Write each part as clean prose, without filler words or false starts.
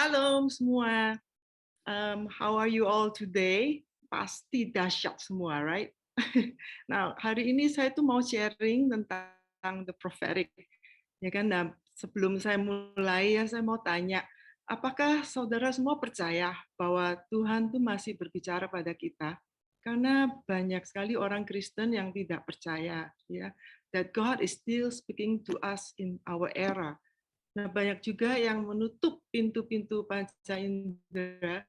Shalom semua. How are you all today? Pasti dahsyat semua, right? Nah, hari ini saya tuh mau sharing tentang the prophetic, ya kan? Nah, sebelum saya mulai ya saya mau tanya, apakah saudara semua percaya bahwa Tuhan tuh masih berbicara pada kita? Karena banyak sekali orang Kristen yang tidak percaya, ya, that God is still speaking to us in our era. Nah, banyak juga yang menutup pintu-pintu panca indera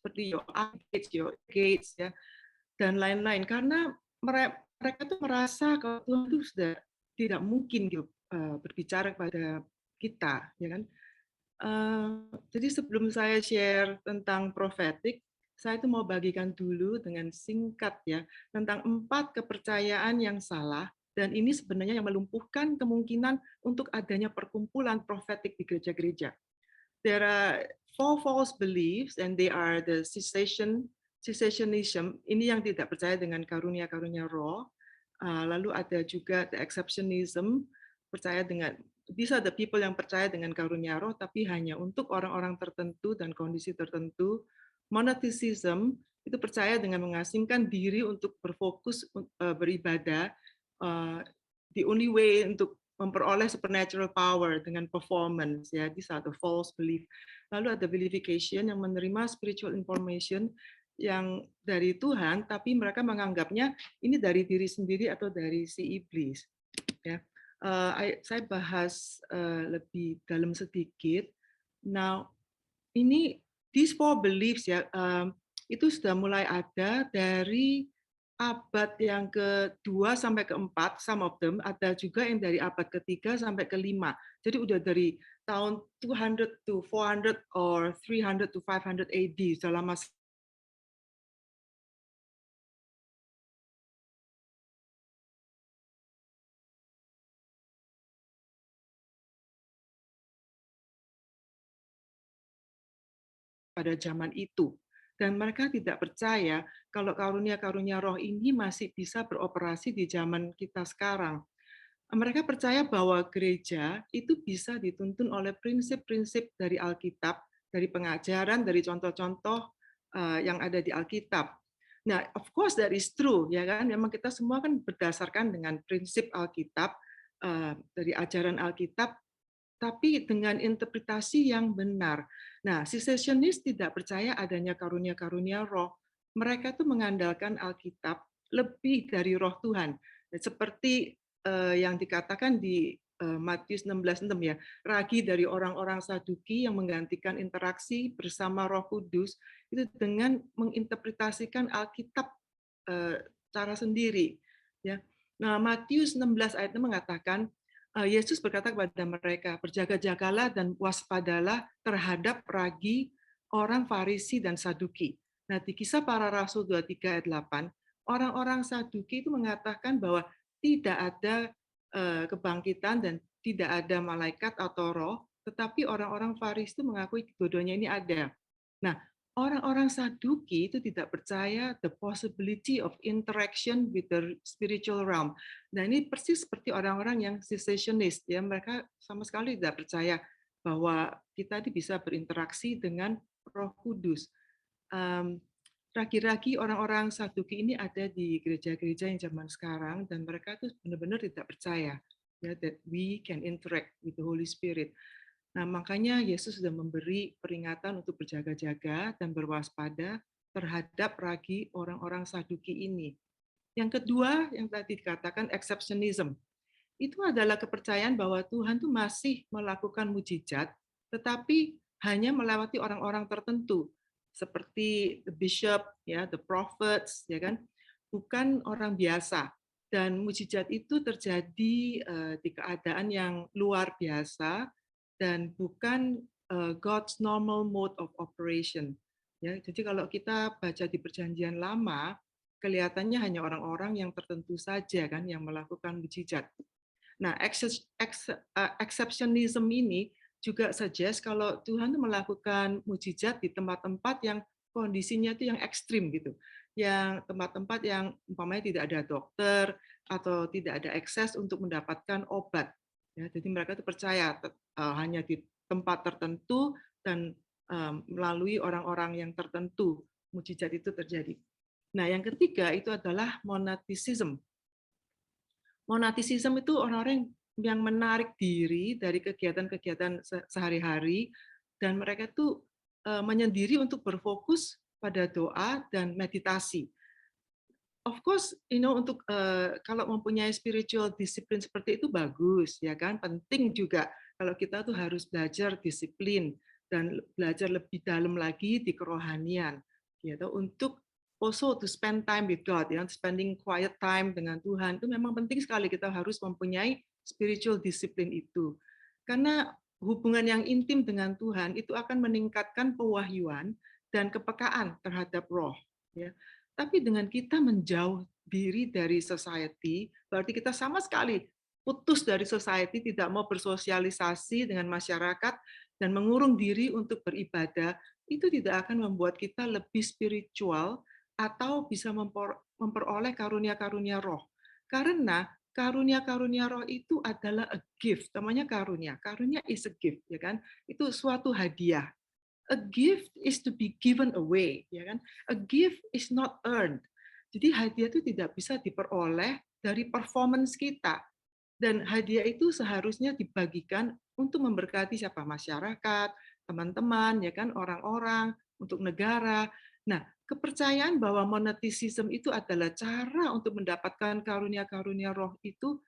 seperti Gates ya dan lain-lain karena mereka tuh merasa kalau Tuhan itu sudah tidak mungkin gitu berbicara kepada kita, ya kan? Jadi sebelum saya share tentang prophetic, saya itu mau bagikan dulu dengan singkat ya tentang 4 kepercayaan yang salah dan ini sebenarnya yang melumpuhkan kemungkinan untuk adanya perkumpulan prophetic di gereja-gereja. There are 4 false beliefs and they are the cessationism, ini yang tidak percaya dengan karunia-karunia roh. Lalu ada juga the exceptionism, percaya dengan these are the people yang percaya dengan karunia roh tapi hanya untuk orang-orang tertentu dan kondisi tertentu. Monotheism itu percaya dengan mengasingkan diri untuk berfokus beribadah. The only way untuk memperoleh supernatural power dengan performance, ya, these are the false belief. Lalu ada vilification yang menerima spiritual information yang dari Tuhan tapi mereka menganggapnya ini dari diri sendiri atau dari si iblis, ya. Saya bahas lebih dalam sedikit. Now, ini these 4 beliefs ya, itu sudah mulai ada dari abad yang kedua sampai keempat, some of them, ada juga yang dari abad ketiga sampai kelima. Jadi udah dari tahun 200 to 400 or 300 to 500 AD, sudah lama pada zaman itu. Dan mereka tidak percaya kalau karunia-karunia roh ini masih bisa beroperasi di zaman kita sekarang. Mereka percaya bahwa gereja itu bisa dituntun oleh prinsip-prinsip dari Alkitab, dari pengajaran, dari contoh-contoh yang ada di Alkitab. Nah, of course that is true, ya kan? Memang kita semua kan berdasarkan dengan prinsip Alkitab, dari ajaran Alkitab, tapi dengan interpretasi yang benar. Nah, cessationist tidak percaya adanya karunia-karunia roh. Mereka tuh mengandalkan Alkitab lebih dari roh Tuhan. Seperti yang dikatakan di Matius 16:6 ya, ragi dari orang-orang Saduki yang menggantikan interaksi bersama Roh Kudus itu dengan menginterpretasikan Alkitab cara sendiri, ya. Nah, Matius 16 ayat 6 mengatakan Yesus berkata kepada mereka, berjaga-jagalah dan waspadalah terhadap ragi orang Farisi dan Saduki. Nah, di Kisah Para Rasul 23 ayat 8, orang-orang Saduki itu mengatakan bahwa tidak ada kebangkitan dan tidak ada malaikat atau roh, tetapi orang-orang Farisi itu mengakui keduanya ini ada. Nah, orang-orang Saduki itu tidak percaya the possibility of interaction with the spiritual realm. Nah, ini persis seperti orang-orang yang cessationist, ya, mereka sama sekali tidak percaya bahwa kita ini bisa berinteraksi dengan Roh Kudus. Ragi-ragi orang-orang Saduki ini ada di gereja-gereja yang zaman sekarang dan mereka tuh benar-benar tidak percaya, ya, that we can interact with the Holy Spirit. Nah, makanya Yesus sudah memberi peringatan untuk berjaga-jaga dan berwaspada terhadap ragi orang-orang Saduki ini. Yang kedua, yang tadi dikatakan exceptionism, itu adalah kepercayaan bahwa Tuhan tuh masih melakukan mujizat, tetapi hanya melewati orang-orang tertentu, seperti the bishop, ya, the prophets, ya kan, bukan orang biasa. Dan mujizat itu terjadi di keadaan yang luar biasa dan bukan God's normal mode of operation. Ya, jadi kalau kita baca di Perjanjian Lama, kelihatannya hanya orang-orang yang tertentu saja kan yang melakukan mujizat. Nah, exceptionism ini juga suggest kalau Tuhan melakukan mujizat di tempat-tempat yang kondisinya itu yang ekstrim gitu. Yang tempat-tempat yang umpamanya tidak ada dokter atau tidak ada akses untuk mendapatkan obat. Ya, jadi mereka itu percaya hanya di tempat tertentu dan melalui orang-orang yang tertentu mujizat itu terjadi. Nah, yang ketiga itu adalah monasticism. Monasticism itu orang-orang yang menarik diri dari kegiatan-kegiatan sehari-hari dan mereka itu menyendiri untuk berfokus pada doa dan meditasi. Of course, untuk kalau mempunyai spiritual discipline seperti itu bagus, ya kan? Penting juga kalau kita tuh harus belajar disiplin dan belajar lebih dalam lagi di kerohanian, gitu. Untuk also to spend time with God, ya, spending quiet time dengan Tuhan itu memang penting sekali kita harus mempunyai spiritual discipline itu, karena hubungan yang intim dengan Tuhan itu akan meningkatkan pewahyuan dan kepekaan terhadap roh, ya. Tapi dengan kita menjauh diri dari society, berarti kita sama sekali putus dari society, tidak mau bersosialisasi dengan masyarakat, dan mengurung diri untuk beribadah, itu tidak akan membuat kita lebih spiritual atau bisa memperoleh karunia-karunia roh. Karena karunia-karunia roh itu adalah a gift, namanya karunia. Karunia is a gift, ya kan? Itu suatu hadiah. A gift is to be given away, ya kan? A gift is not earned. Jadi hadiah itu tidak bisa diperoleh dari performance kita. Dan hadiah itu seharusnya dibagikan untuk memberkati siapa? Masyarakat, teman-teman, ya kan, orang-orang, untuk negara. Nah, kepercayaan bahwa monasticism itu adalah cara untuk mendapatkan karunia-karunia roh itu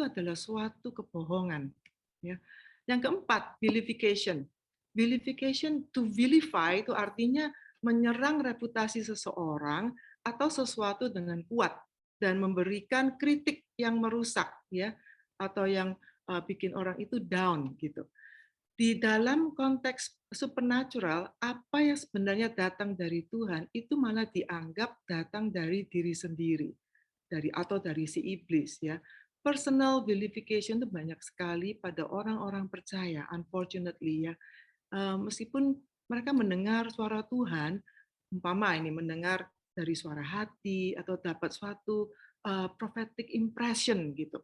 adalah suatu kebohongan. Ya. Yang keempat, vilification. Vilification, to vilify itu artinya menyerang reputasi seseorang atau sesuatu dengan kuat dan memberikan kritik yang merusak, ya, atau yang bikin orang itu down gitu. Di dalam konteks supernatural, apa yang sebenarnya datang dari Tuhan itu malah dianggap datang dari diri sendiri, atau dari si iblis, ya. Personal vilification itu banyak sekali pada orang-orang percaya, unfortunately, ya. Meskipun mereka mendengar suara Tuhan, umpama ini mendengar dari suara hati atau dapat suatu prophetic impression gitu.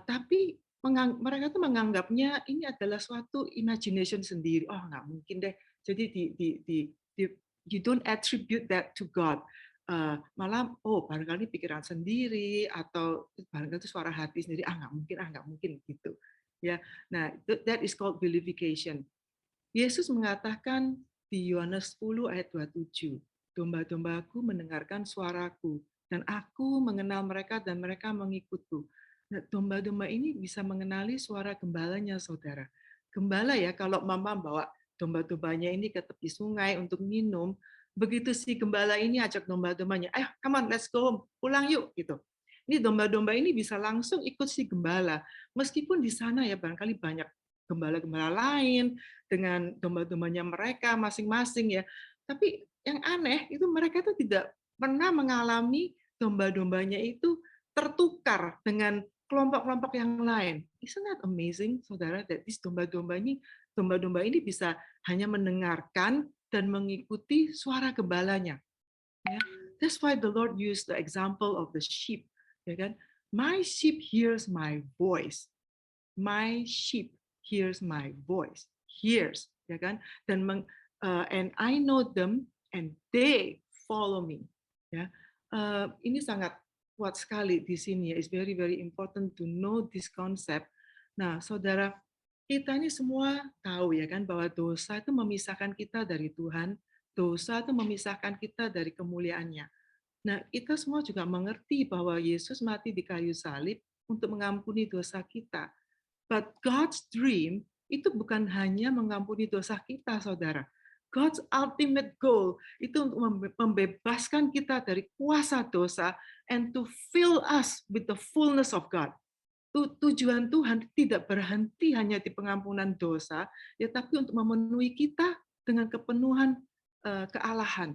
Tapi mereka tuh menganggapnya ini adalah suatu imagination sendiri. Oh, nggak mungkin deh. Jadi you don't attribute that to God. Malah, oh, barangkali pikiran sendiri atau barangkali itu suara hati sendiri. Nggak mungkin gitu. Ya, nah that is called vilification. Yesus mengatakan di Yohanes 10 ayat 27, domba-dombaku mendengarkan suaraku, dan aku mengenal mereka dan mereka mengikutku. Nah, domba-domba ini bisa mengenali suara gembalanya, saudara. Gembala ya, kalau mama bawa domba-dombanya ini ke tepi sungai untuk minum, begitu si gembala ini ajak domba-dombanya, ayo, come on, let's go home, pulang yuk, gitu. Ini domba-domba ini bisa langsung ikut si gembala, meskipun di sana ya barangkali banyak gembala-gembala lain, dengan domba-dombanya mereka masing-masing ya. Tapi yang aneh itu mereka itu tidak pernah mengalami domba-dombanya itu tertukar dengan kelompok-kelompok yang lain. Isn't that amazing, saudara? That this domba-domba ini bisa hanya mendengarkan dan mengikuti suara gembalanya. Ya. That's why the Lord used the example of the sheep. Ya kan? My sheep hears my voice. My sheep hears my voice. Hears, ya kan? Dan and I know them and they follow me. Ya, ini sangat kuat sekali di sini ya. It's very very important to know this concept. Nah, saudara, kita ini semua tahu ya kan bahwa dosa itu memisahkan kita dari Tuhan. Dosa itu memisahkan kita dari kemuliaannya. Nah, kita semua juga mengerti bahwa Yesus mati di kayu salib untuk mengampuni dosa kita. But God's dream itu bukan hanya mengampuni dosa kita, saudara. God's ultimate goal itu untuk membebaskan kita dari kuasa dosa and to fill us with the fullness of God. Tujuan Tuhan tidak berhenti hanya di pengampunan dosa, ya, tapi untuk memenuhi kita dengan kepenuhan kealahan.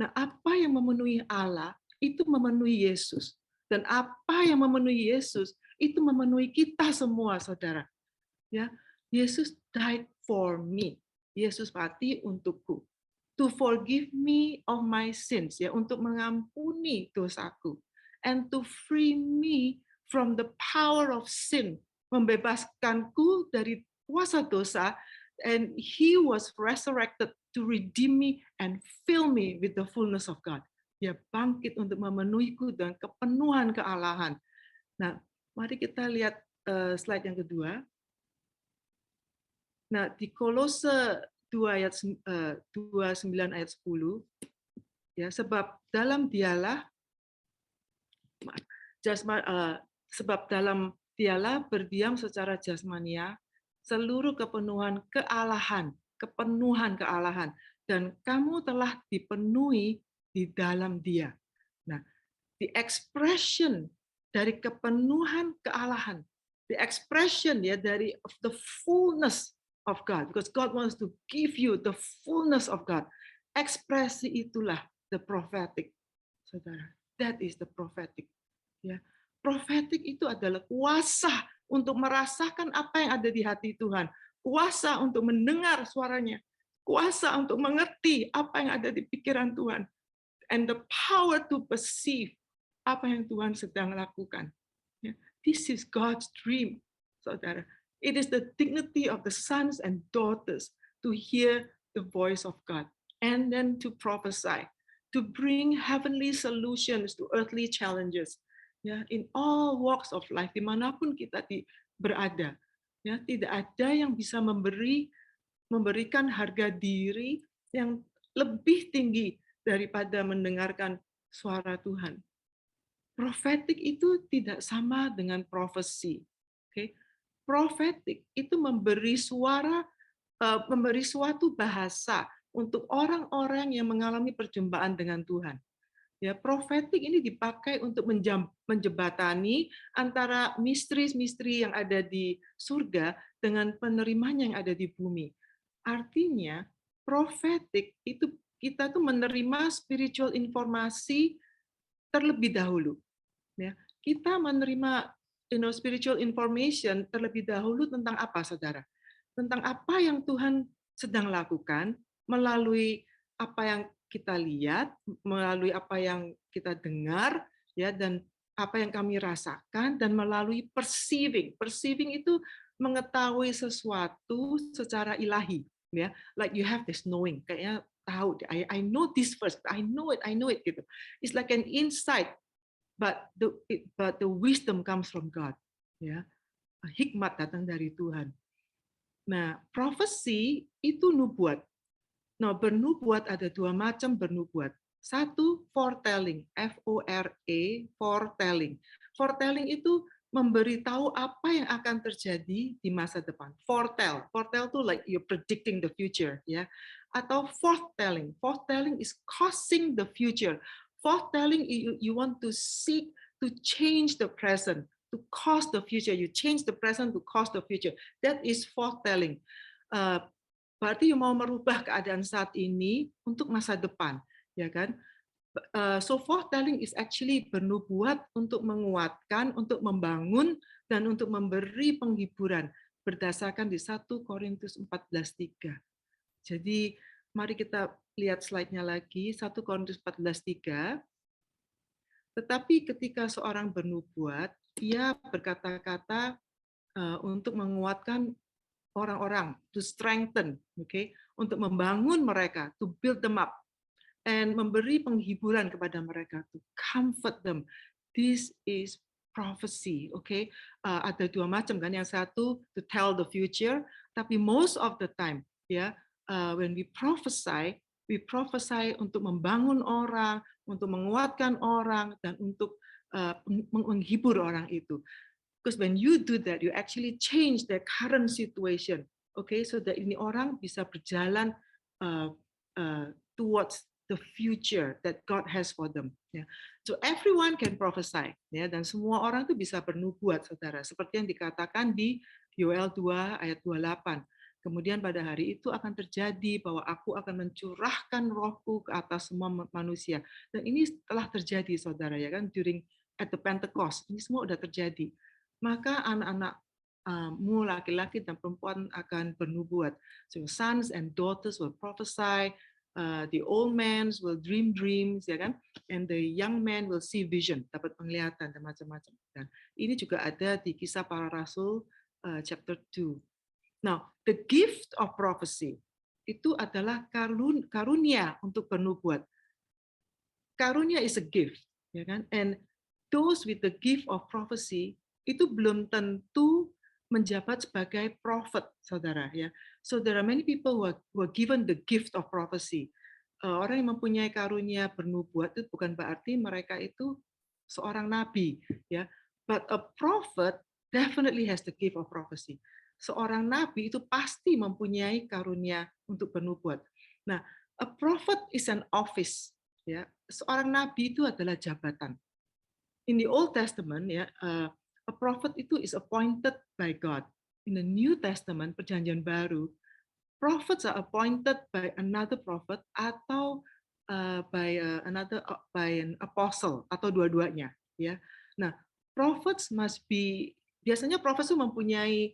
Nah, apa yang memenuhi Allah itu memenuhi Yesus, dan apa yang memenuhi Yesus itu memenuhi kita semua, saudara. Ya, Yesus died for me. Yesus mati untukku. To forgive me of my sins, ya, untuk mengampuni dosaku, and to free me from the power of sin, membebaskanku dari kuasa dosa And he was resurrected to redeem me and fill me with the fullness of God. Dia bangkit untuk memenuhiku dengan kepenuhan kealahan. Nah, mari kita lihat slide yang kedua. Nah, di Kolose 2 ayat 29 ayat 10, ya, sebab dalam dialah sebab dalam dialah berdiam secara jasmania seluruh kepenuhan kealahan, dan kamu telah dipenuhi di dalam Dia. Nah, the expression dari kepenuhan kealahan, the expression ya dari of the fullness of God, because God wants to give you the fullness of God. Ekspresi itulah the prophetic, saudara. That is the prophetic. Ya, prophetic itu adalah kuasa untuk merasakan apa yang ada di hati Tuhan, kuasa untuk mendengar suaranya, kuasa untuk mengerti apa yang ada di pikiran Tuhan, and the power to perceive apa yang Tuhan sedang lakukan. This is God's dream, saudara. It is the dignity of the sons and daughters to hear the voice of God and then to prophesy, to bring heavenly solutions to earthly challenges. Ya, in all walks of life, dimanapun kita berada, ya, tidak ada yang bisa memberikan harga diri yang lebih tinggi daripada mendengarkan suara Tuhan. Prophetic itu tidak sama dengan prophecy. Okay? Prophetic itu memberi suatu bahasa untuk orang-orang yang mengalami perjumpaan dengan Tuhan. Ya, prophetic ini dipakai untuk menjembatani antara misteri-misteri yang ada di surga dengan penerimanya yang ada di bumi. Artinya, prophetic itu kita tuh menerima spiritual informasi terlebih dahulu. Ya, kita menerima spiritual information terlebih dahulu tentang apa, saudara? Tentang apa yang Tuhan sedang lakukan melalui apa yang kita lihat, melalui apa yang kita dengar, ya, dan apa yang kami rasakan, dan melalui perceiving. Perceiving itu mengetahui sesuatu secara ilahi, ya. Like you have this knowing, kayaknya tahu, I know this first, I know it gitu. It's like an insight, but the wisdom comes from God, ya. Hikmat datang dari Tuhan. Nah, prophecy itu nubuat. Nah, bernubuat ada dua macam bernubuat. Satu, foretelling, F-O-R-E, foretelling. Foretelling itu memberitahu apa yang akan terjadi di masa depan. Foretell itu like you're predicting the future, ya. Atau foretelling. Foretelling is causing the future. Foretelling, you want to seek to change the present, to cause the future. You change the present to cause the future. That is foretelling. Berarti mau merubah keadaan saat ini untuk masa depan, ya kan? So foretelling is actually bernubuat untuk menguatkan, untuk membangun, dan untuk memberi penghiburan berdasarkan di 1 Korintus 14:3. Jadi mari kita lihat slide-nya lagi, 1 Korintus 14:3. Tetapi ketika seorang bernubuat, ia berkata-kata untuk menguatkan orang-orang, to strengthen, okay, untuk membangun mereka, to build them up, and memberi penghiburan kepada mereka, to comfort them. This is prophecy, okay? Ada dua macam kan, yang satu to tell the future, tapi most of the time, ya, when we prophesy untuk membangun orang, untuk menguatkan orang, dan untuk menghibur orang itu. Because when you do that, you actually change their current situation, okay? So that ini orang bisa berjalan towards the future that God has for them. Yeah. So everyone can prophesy, ya, dan semua orang itu bisa bernubuat, saudara. Seperti yang dikatakan di Yoel 2 ayat 28. Kemudian pada hari itu akan terjadi bahwa aku akan mencurahkan rohku ke atas semua manusia. Dan ini telah terjadi, saudara, ya kan? During at the Pentecost, ini semua sudah terjadi. Maka anak-anakmu laki-laki dan perempuan akan bernubuat. So sons and daughters will prophesy, the old men will dream dreams, ya kan? And the young men will see vision, dapat penglihatan dan macam-macam. Dan ini juga ada di Kisah Para Rasul chapter 2. Now, the gift of prophecy itu adalah karunia untuk bernubuat. Karunia is a gift, ya kan? And those with the gift of prophecy itu belum tentu menjabat sebagai prophet, saudara. Ya, so there are many people who are given the gift of prophecy. Orang yang mempunyai karunia bernubuat itu bukan berarti mereka itu seorang nabi, ya. But a prophet definitely has the gift of prophecy. Seorang nabi itu pasti mempunyai karunia untuk bernubuat. Nah, a prophet is an office, ya. Seorang nabi itu adalah jabatan. In the Old Testament, ya, a prophet itu is appointed by God. In the New Testament, Perjanjian Baru, prophets are appointed by another prophet atau by an apostle atau dua-duanya, ya. Nah, prophets must be, biasanya prophets itu mempunyai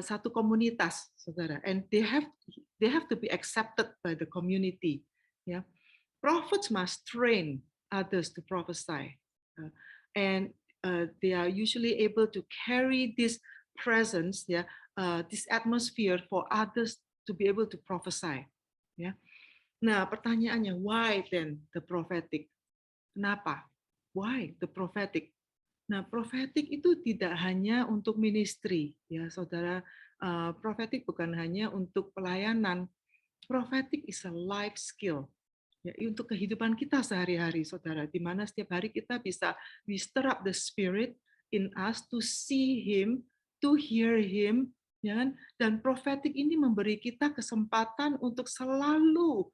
satu komunitas, saudara, and they have to be accepted by the community, ya. Prophets must train others to prophesy, and they are usually able to carry this presence, ya, this atmosphere for others to be able to prophesy. Ya. Nah, pertanyaannya, why then the prophetic? Kenapa? Why the prophetic? Nah, prophetic itu tidak hanya untuk ministry, ya, saudara. Prophetic bukan hanya untuk pelayanan. Prophetic is a life skill. Ya, untuk kehidupan kita sehari-hari, saudara, di mana setiap hari kita bisa we stir up the spirit in us to see him, to hear him, ya kan? Dan prophetic ini memberi kita kesempatan untuk selalu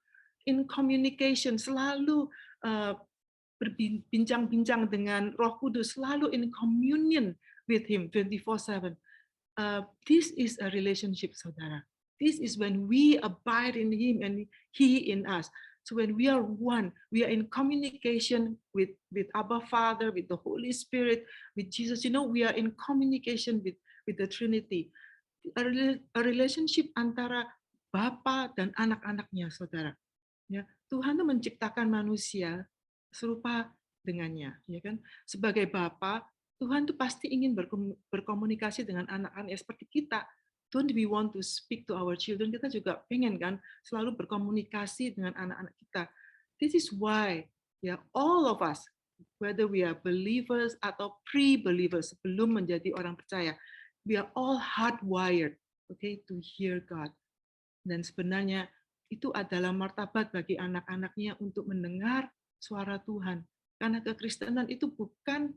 in communication, selalu berbincang-bincang dengan Roh Kudus, selalu in communion with him 24/7. This is a relationship, saudara. This is when we abide in him and he in us. So when we are one, we are in communication with Abba Father, with the Holy Spirit, with Jesus. You know, we are in communication with the Trinity. A relationship antara Bapa dan anak-anaknya, saudara. Ya, Tuhan itu menciptakan manusia serupa dengannya, ya kan? Sebagai Bapa, Tuhan tuh pasti ingin berkomunikasi dengan anak-anak seperti kita. Don't we want to speak to our children? Kita juga pengen kan selalu berkomunikasi dengan anak-anak kita. This is why, ya, all of us, whether we are believers atau pre-believers, sebelum menjadi orang percaya, we are all hardwired, okay, to hear God. Dan sebenarnya itu adalah martabat bagi anak-anaknya untuk mendengar suara Tuhan. Karena kekristenan itu bukan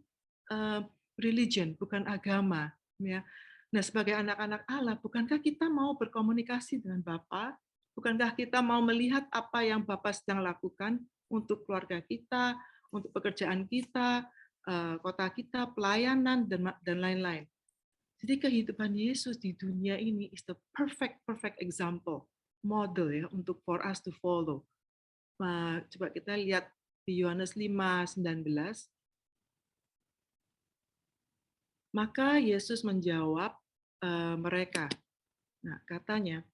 religion, bukan agama, ya. Nah, sebagai anak-anak Allah, bukankah kita mau berkomunikasi dengan Bapa? Bukankah kita mau melihat apa yang Bapa sedang lakukan untuk keluarga kita, untuk pekerjaan kita, kota kita, pelayanan, dan lain-lain. Jadi kehidupan Yesus di dunia ini is the perfect example, model, ya, untuk for us to follow. Coba kita lihat di Yohanes 5:19. Maka Yesus menjawab mereka. Nah, katanya,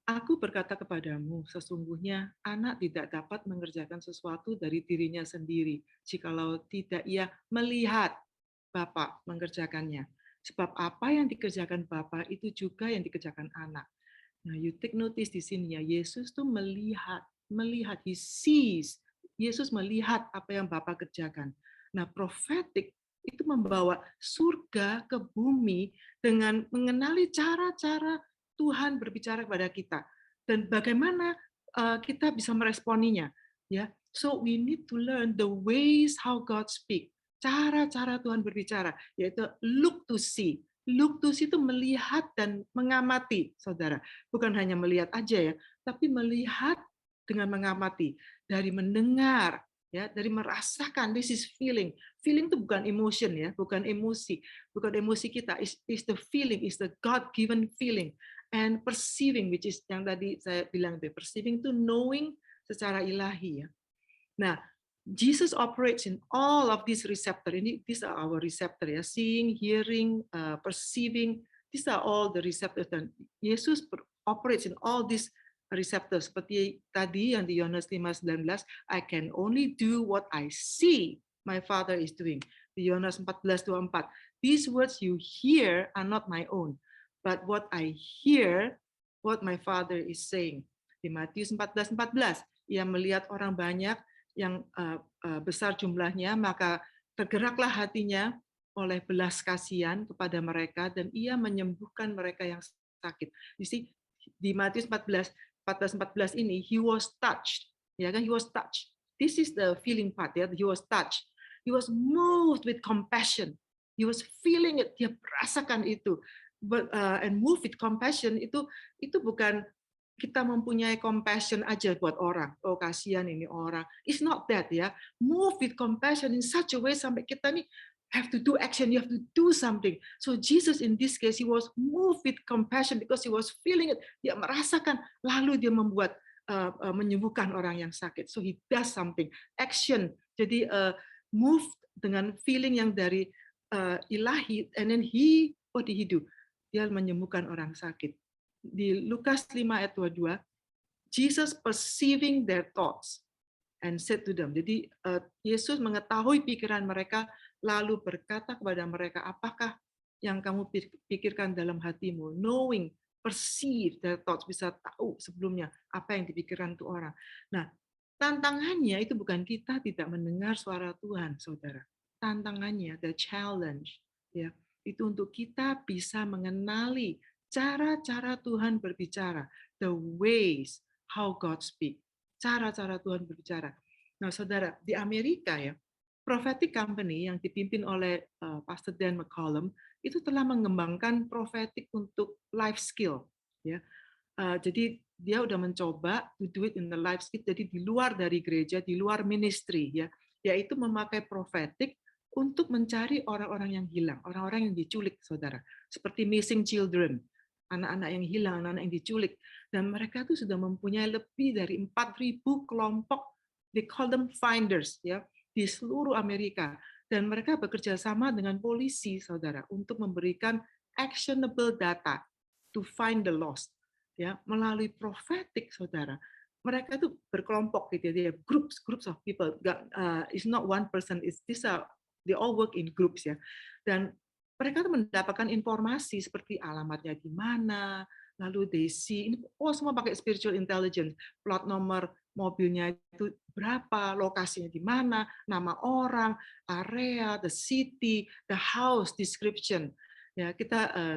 Aku berkata kepadamu, sesungguhnya anak tidak dapat mengerjakan sesuatu dari dirinya sendiri, jikalau tidak ia melihat Bapa mengerjakannya. Sebab apa yang dikerjakan Bapa itu juga yang dikerjakan anak. Nah, you take notice di sini, ya, Yesus tuh melihat, he sees. Yesus melihat apa yang Bapa kerjakan. Nah, prophetic itu membawa surga ke bumi dengan mengenali cara-cara Tuhan berbicara kepada kita dan bagaimana kita bisa meresponinya, ya. So we need to learn the ways how God speak, cara-cara Tuhan berbicara, yaitu look to see. Look to see itu melihat dan mengamati, saudara. Bukan hanya melihat aja, ya, tapi melihat dengan mengamati, dari mendengar, ya, dari merasakan. This is feeling. Feeling itu bukan emotion, ya, bukan emosi kita. Is the feeling, is the God-given feeling. And perceiving, which is yang tadi saya bilang, perceiving itu knowing secara ilahi, ya. Nah, Jesus operates in all of these receptors. These are our receptor, ya, seeing, hearing, perceiving. These are all the receptors. Dan Yesus operates in all these receptors. Seperti tadi yang di Yohanes 5:19, I can only do what I see my Father is doing. Di Yohanes 14:24, these words you hear are not my own, but what I hear, what my Father is saying. Di Matius 14:14, ia melihat orang banyak yang besar jumlahnya, maka tergeraklah hatinya oleh belas kasihan kepada mereka dan ia menyembuhkan mereka yang sakit. You see, di Matius 14 ini, he was touched, ya kan? He was touched. This is the feeling part, ya. He was touched. He was moved with compassion. He was feeling it. Dia merasakan itu. And moved with compassion itu bukan kita mempunyai compassion aja buat orang. Oh, kasihan ini orang. It's not that, ya. Move with compassion in such a way sampai kita nih have to do action, you have to do something. So Jesus in this case, he was moved with compassion because he was feeling it. Dia merasakan, lalu dia membuat menyembuhkan orang yang sakit. So he does something, action. Jadi move dengan feeling yang dari ilahi, and then what did he do? Dia menyembuhkan orang sakit. Di Lukas 5 ayat 22, Jesus perceiving their thoughts and said to them. Jadi Yesus mengetahui pikiran mereka, lalu berkata kepada mereka, apakah yang kamu pikirkan dalam hatimu? Knowing, perceive their thoughts, bisa tahu sebelumnya apa yang dipikirkan itu orang. Nah, tantangannya itu bukan kita tidak mendengar suara Tuhan, saudara. Tantangannya, the challenge, ya, itu untuk kita bisa mengenali cara-cara Tuhan berbicara, the ways how God speak, cara-cara Tuhan berbicara. Nah, saudara, di Amerika ya, prophetic company yang dipimpin oleh Pastor Dan McCollum itu telah mengembangkan prophetic untuk life skill, ya. Jadi dia udah mencoba to do it in the life skill, jadi di luar dari gereja, di luar ministry, ya, yaitu memakai prophetic untuk mencari orang-orang yang hilang, orang-orang yang diculik, saudara, seperti missing children, anak-anak yang hilang, anak-anak yang diculik, dan mereka tuh sudah mempunyai lebih dari 4.000 kelompok, they call them finders, ya, di seluruh Amerika, dan mereka bekerja sama dengan polisi, saudara, untuk memberikan actionable data to find the lost, ya, melalui prophetic, saudara. Mereka itu berkelompok gitu ya, groups of people. It's not one person, they all work in groups ya. Dan mereka tuh mendapatkan informasi seperti alamatnya di mana, lalu they see, ini semua pakai spiritual intelligence, plat nomor mobilnya itu berapa, lokasinya di mana, nama orang, area, the city, the house description. Ya,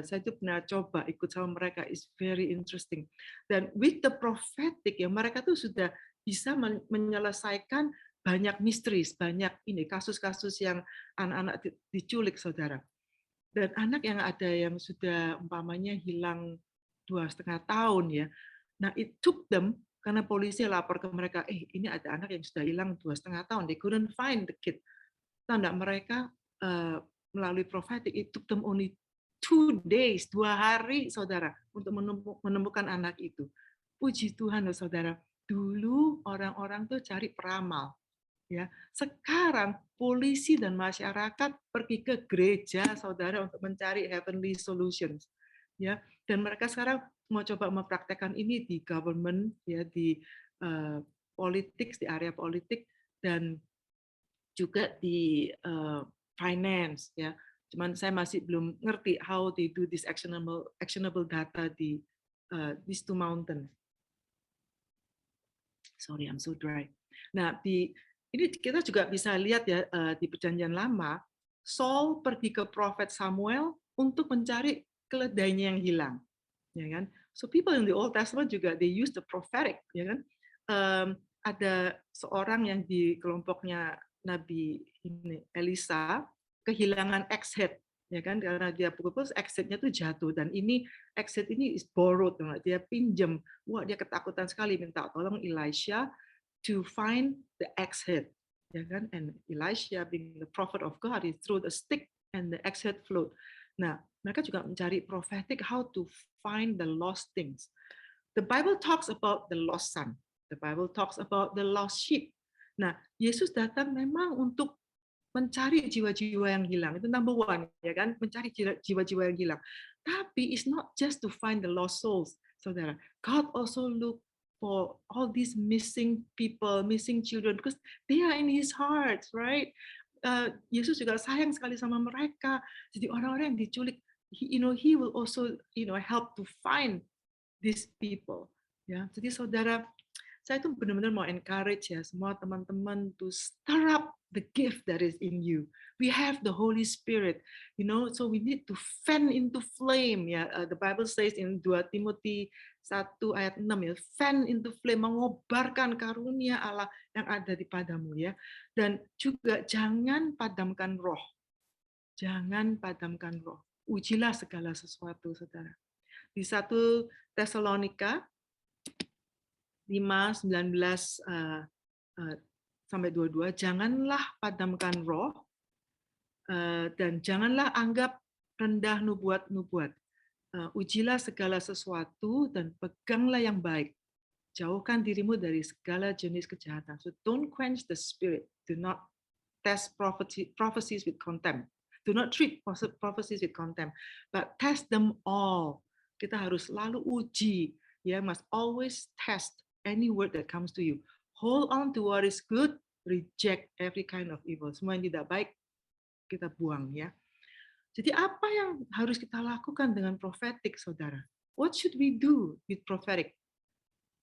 saya itu pernah coba ikut sama mereka, is very interesting. Dan with the prophetic ya, mereka tuh sudah bisa menyelesaikan banyak misteri, banyak ini kasus-kasus yang anak-anak diculik, saudara. Dan anak yang ada yang sudah umpamanya hilang 2,5 tahun ya. Nah, it took them karena polisi lapor ke mereka, ini ada anak yang sudah hilang 2,5 tahun, they couldn't find the kid. Tanda mereka melalui prophetic, it took them only 2 days, 2 hari, saudara, untuk menemukan anak itu. Puji Tuhan, saudara. Dulu orang-orang tuh cari peramal, ya. Sekarang polisi dan masyarakat pergi ke gereja, saudara, untuk mencari heavenly solutions, ya. Dan mereka sekarang mau coba mempraktekkan ini di government, ya, di politik, di area politik, dan juga di finance, ya. Cuman saya masih belum ngerti how they do this actionable data di these two mountains. Sorry, I'm so dry. Nah, ini kita juga bisa lihat ya di Perjanjian Lama, Saul pergi ke Prophet Samuel untuk mencari keledainya yang hilang, ya kan? So people in the Old Testament juga they use the prophetic, ya kan? Ada seorang yang di kelompoknya Nabi Elisa kehilangan axe-head, ya kan, karena dia pukul axe-headnya tuh jatuh, dan ini axe-head ini is borrowed, dia pinjam. Wah, dia ketakutan sekali, minta tolong Elisha to find the axe-head, ya kan, and Elisha being the prophet of God, he threw the stick and the axe-head float. Nah, mereka juga mencari prophetic how to find the lost things. The Bible talks about the lost son. The Bible talks about the lost sheep. Nah, Yesus datang memang untuk mencari jiwa-jiwa yang hilang. Itu number one, ya kan? Mencari jiwa-jiwa yang hilang. Tapi it's not just to find the lost souls, saudara. God also look for all these missing people, missing children, because they are in His heart, right? Yesus juga sayang sekali sama mereka. Jadi orang-orang yang diculik, he will also help to find these people. Ya, jadi saudara, saya tuh benar-benar mau encourage ya semua teman-teman to stir up the gift that is in you. We have the Holy Spirit, so we need to fan into flame. Ya, the Bible says in 2 Timothy 1 ayat 6 ya, fan into flame, mengobarkan karunia Allah yang ada di padamu ya. Dan juga jangan padamkan roh. Jangan padamkan roh. Ujilah segala sesuatu, saudara. Di 1 Tesalonika 5:19 sampai 22, janganlah padamkan roh, dan janganlah anggap rendah nubuat-nubuat. Ujilah segala sesuatu dan peganglah yang baik. Jauhkan dirimu dari segala jenis kejahatan. So don't quench the spirit. Do not test prophecies with contempt. Do not treat prophecies with contempt, but test them all. Kita harus selalu uji, ya, must always test any word that comes to you. Hold on to what is good, reject every kind of evil. Semua yang tidak baik kita buang, ya. Jadi apa yang harus kita lakukan dengan prophetic, saudara? What should we do with prophetic?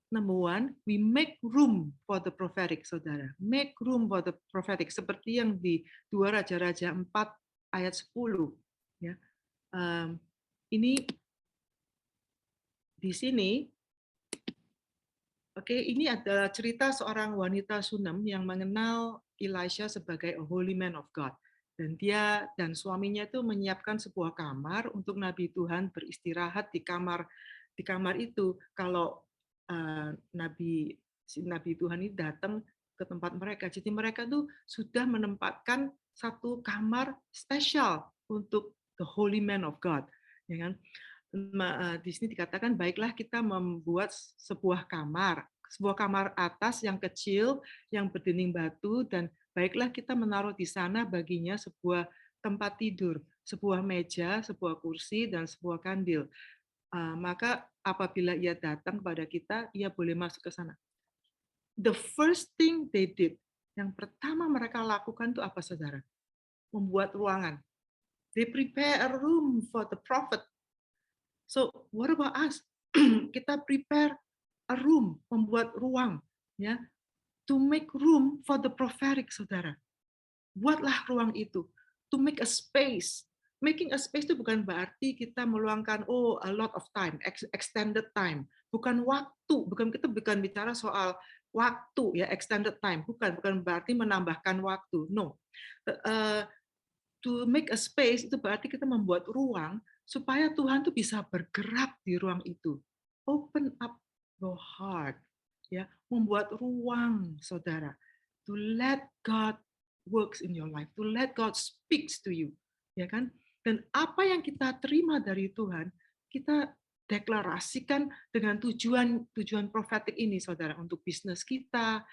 Number one, we make room for the prophetic, saudara. Make room for the prophetic, seperti yang di 2 Raja-Raja 4 ayat 10. Ya. Ini di sini, oke, ini adalah cerita seorang wanita Sunem yang mengenal Elisha sebagai a holy man of God. Dan dia dan suaminya itu menyiapkan sebuah kamar untuk Nabi Tuhan beristirahat di kamar itu. Kalau Nabi Tuhan ini datang ke tempat mereka. Jadi mereka tuh sudah menempatkan satu kamar spesial untuk the holy man of God. Ya kan? Di sini dikatakan, baiklah kita membuat sebuah kamar atas yang kecil, yang berdinding batu, dan baiklah kita menaruh di sana baginya sebuah tempat tidur, sebuah meja, sebuah kursi, dan sebuah kandil. Maka apabila ia datang kepada kita, ia boleh masuk ke sana. The first thing they did, yang pertama mereka lakukan itu apa, saudara? Membuat ruangan. They prepare a room for the prophet. So what about us? Kita prepare a room, membuat ruang, ya, to make room for the prophetic, saudara. Buatlah ruang itu, to make a space. Making a space itu bukan berarti kita meluangkan a lot of time, extended time. Bukan waktu, kita bukan bicara soal waktu ya, extended time. Bukan berarti menambahkan waktu. No. To make a space itu berarti kita membuat ruang supaya Tuhan tuh bisa bergerak di ruang itu. Open up your heart, ya, membuat ruang, saudara, to let God works in your life, to let God speaks to you, ya kan? Dan apa yang kita terima dari Tuhan, kita deklarasikan dengan tujuan prophetic ini, saudara, untuk bisnis kita,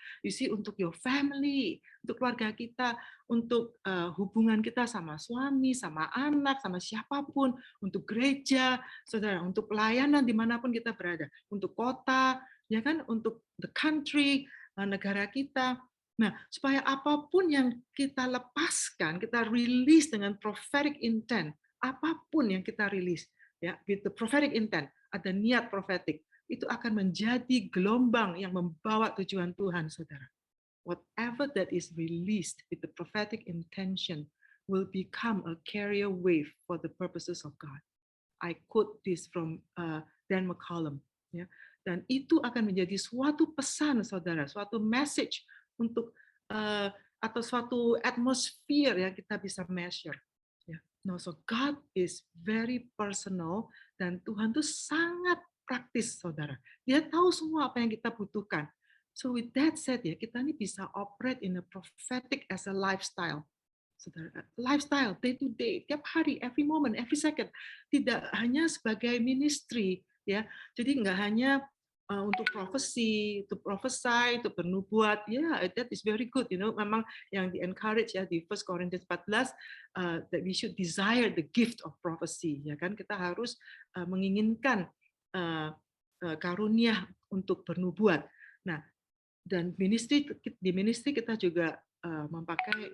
untuk your family, untuk keluarga kita, untuk hubungan kita sama suami, sama anak, sama siapapun, untuk gereja, saudara, untuk pelayanan dimanapun kita berada, untuk kota, ya kan, untuk the country, negara kita. Nah, supaya apapun yang kita lepaskan, kita rilis dengan prophetic intent, apapun yang kita rilis, ya, with the prophetic intent, ada niat prophetic, itu akan menjadi gelombang yang membawa tujuan Tuhan, saudara. Whatever that is released with the prophetic intention will become a carrier wave for the purposes of God. I quote this from Dan McCollum. Ya. Dan itu akan menjadi suatu pesan, saudara, suatu message untuk atau suatu atmosfer yang kita bisa measure. Ya. No, so God is very personal dan Tuhan itu sangat praktis, saudara. Dia tahu semua apa yang kita butuhkan. So with that said, ya, kita ini bisa operate in a prophetic as a lifestyle. Saudara, lifestyle day to day, tiap hari, every moment, every second, tidak hanya sebagai ministry, ya. Jadi nggak hanya untuk profesi, untuk prophesy, untuk bernubuat, ya, that is very good, memang yang di encourage ya di 1 Corinthians 14 that we should desire the gift of prophecy, ya kan, kita harus menginginkan karunia untuk bernubuat. Nah, dan di ministry kita juga memakai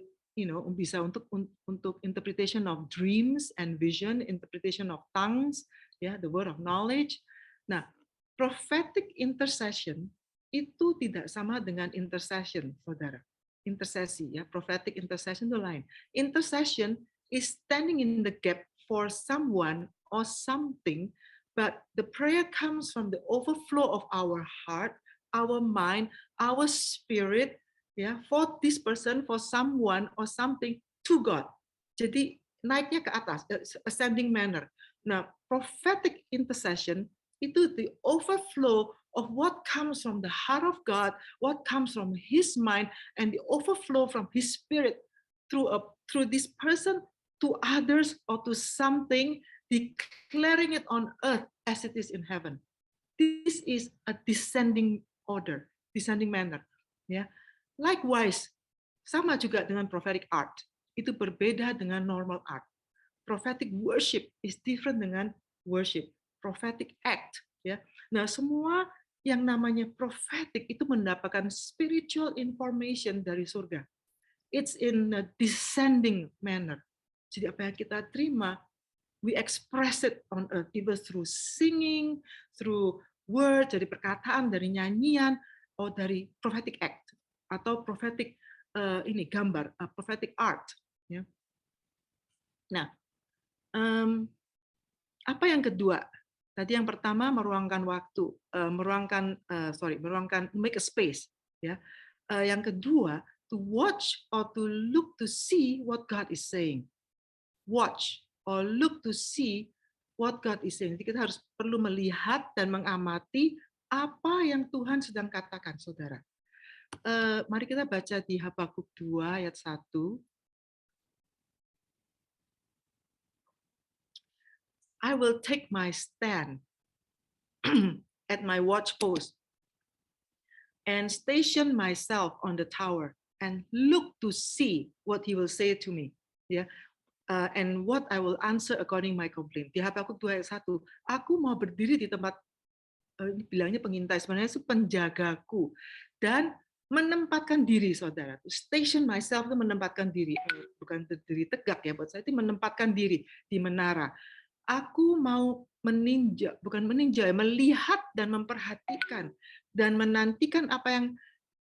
bisa untuk interpretation of dreams and vision, interpretation of tongues, ya, the word of knowledge. Nah, prophetic intercession itu tidak sama dengan intercession, saudara. Intercesi, ya, prophetic intercession itu lain. Intercession is standing in the gap for someone or something, but the prayer comes from the overflow of our heart, our mind, our spirit, ya, for this person, for someone or something to God. Jadi naiknya ke atas, ascending manner. Nah, prophetic intercession itu the overflow of what comes from the heart of God, what comes from His mind, and the overflow from His Spirit through this person to others or to something, declaring it on earth as it is in heaven. This is a descending order, descending manner. Ya, likewise, sama juga dengan prophetic art. Itu berbeda dengan normal art. Prophetic worship is different dengan worship. Prophetic act, ya. Nah, semua yang namanya prophetic itu mendapatkan spiritual information dari surga. It's in a descending manner. Jadi apa yang kita terima, we express it on earth, either through singing, through word, dari perkataan, dari nyanyian, atau dari prophetic act, atau prophetic gambar, prophetic art. Ya. Nah, apa yang kedua? Tadi yang pertama meruangkan waktu, meruangkan make a space. Ya. Yang kedua, to watch or to look to see what God is saying. Watch or look to see what God is saying. Jadi kita harus perlu melihat dan mengamati apa yang Tuhan sedang katakan, saudara. Mari kita baca di Habakuk 2 ayat 1. I will take my stand at my watch post and station myself on the tower and look to see what he will say to me. Ya. And what I will answer according my complaint. Di Habakuk 2 ayat 1, aku mau berdiri di tempat, bilangnya pengintai, sebenarnya itu penjagaku, dan menempatkan diri, saudara. Station myself itu menempatkan diri, bukan berdiri tegak ya, buat saya itu menempatkan diri di menara. Aku mau melihat dan memperhatikan dan menantikan apa yang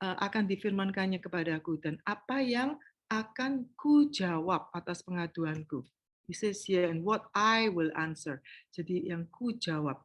akan difirmankannya kepadaku dan apa yang akan ku jawab atas pengaduanku. He says here, and what I will answer. Jadi yang ku jawab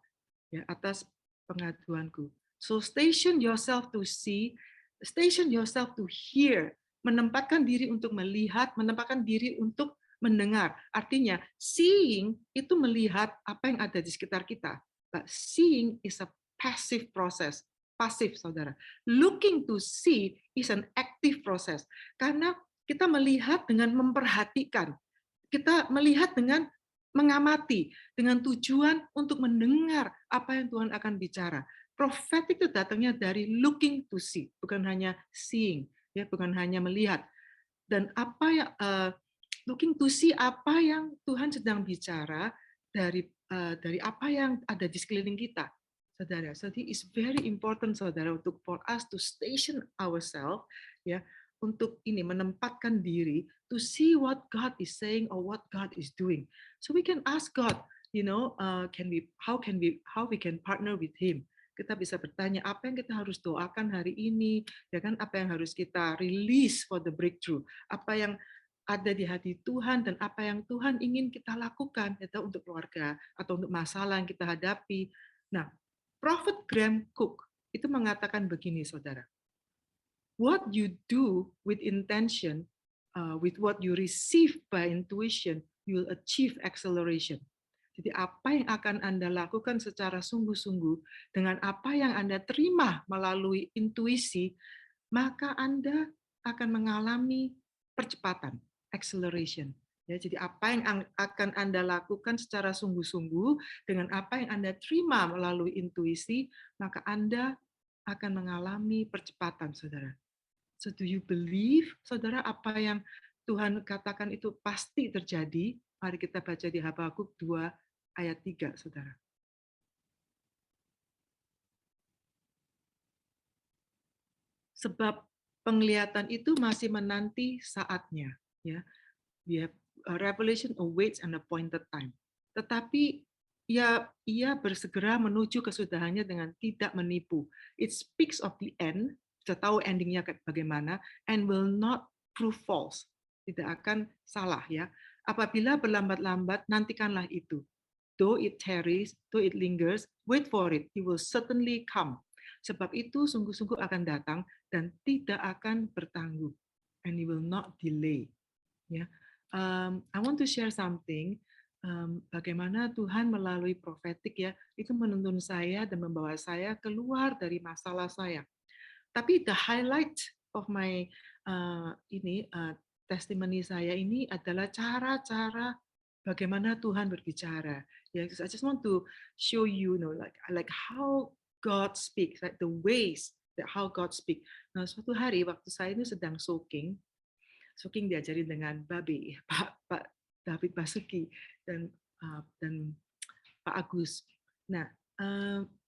ya atas pengaduanku. So station yourself to see, station yourself to hear, menempatkan diri untuk melihat, menempatkan diri untuk mendengar. Artinya, seeing itu melihat apa yang ada di sekitar kita. But seeing is a passive process. Pasif, saudara. Looking to see is an active process. Karena kita melihat dengan memperhatikan. Kita melihat dengan mengamati, dengan tujuan untuk mendengar apa yang Tuhan akan bicara. Prophetic itu datangnya dari looking to see, bukan hanya seeing, ya, bukan hanya melihat. Dan apa yang looking to see apa yang Tuhan sedang bicara dari apa yang ada di sekeliling kita, saudara. Jadi it's very important, saudara, untuk for us to station ourselves, ya, untuk ini menempatkan diri to see what God is saying or what God is doing, so we can ask God, how we can partner with Him. Kita bisa bertanya apa yang kita harus doakan hari ini, ya kan? Apa yang harus kita release for the breakthrough? Apa yang ada di hati Tuhan dan apa yang Tuhan ingin kita lakukan itu untuk keluarga atau untuk masalah yang kita hadapi. Nah, Prophet Graham Cook itu mengatakan begini, saudara. What you do with intention, with what you receive by intuition, you will achieve acceleration. Jadi apa yang akan Anda lakukan secara sungguh-sungguh dengan apa yang Anda terima melalui intuisi, maka Anda akan mengalami percepatan, acceleration. Ya, jadi apa yang akan Anda lakukan secara sungguh-sungguh dengan apa yang Anda terima melalui intuisi, maka Anda akan mengalami percepatan, saudara. So do you believe, saudara, apa yang Tuhan katakan itu pasti terjadi? Mari kita baca di Habakuk 2 ayat 3, saudara. Sebab penglihatan itu masih menanti saatnya. ya. We have revelation awaits an appointed time. Tetapi ia bersegera menuju kesudahannya dengan tidak menipu. It speaks of the end, sudah tahu endingnya bagaimana, and will not prove false. Tidak akan salah ya. Apabila berlambat-lambat, nantikanlah itu. Though it tarries, though it lingers, wait for it. It will certainly come. Sebab itu sungguh-sungguh akan datang dan tidak akan bertangguh. And it will not delay. Ya, I want to share something. Bagaimana Tuhan melalui profetik ya, itu menuntun saya dan membawa saya keluar dari masalah saya. Tapi the highlight of my testimoni saya ini adalah cara-cara bagaimana Tuhan berbicara. Ya, I just want to show you, like how God speaks, like the ways that how God speak. Nah, suatu hari waktu saya ini sedang soaking diajari dengan Babe, Pak David Basuki dan Pak Agus. Nah,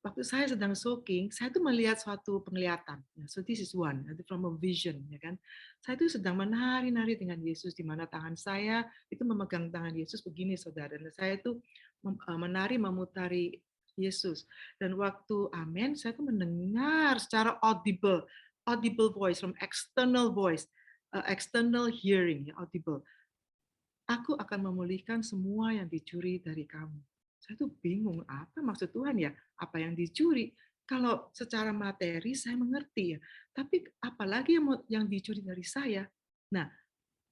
waktu saya sedang soaking, saya tuh melihat suatu penglihatan. So this is one, from a vision, ya kan? Saya tuh sedang menari-nari dengan Yesus, di mana tangan saya itu memegang tangan Yesus begini, saudara. Dan saya tuh menari memutari Yesus. Dan waktu amen, saya tuh mendengar secara audible voice from external voice, external hearing, audible. Aku akan memulihkan semua yang dicuri dari kamu. Saya tuh bingung, apa maksud Tuhan ya? Apa yang dicuri? Kalau secara materi saya mengerti ya, tapi apalagi yang dicuri dari saya? Nah,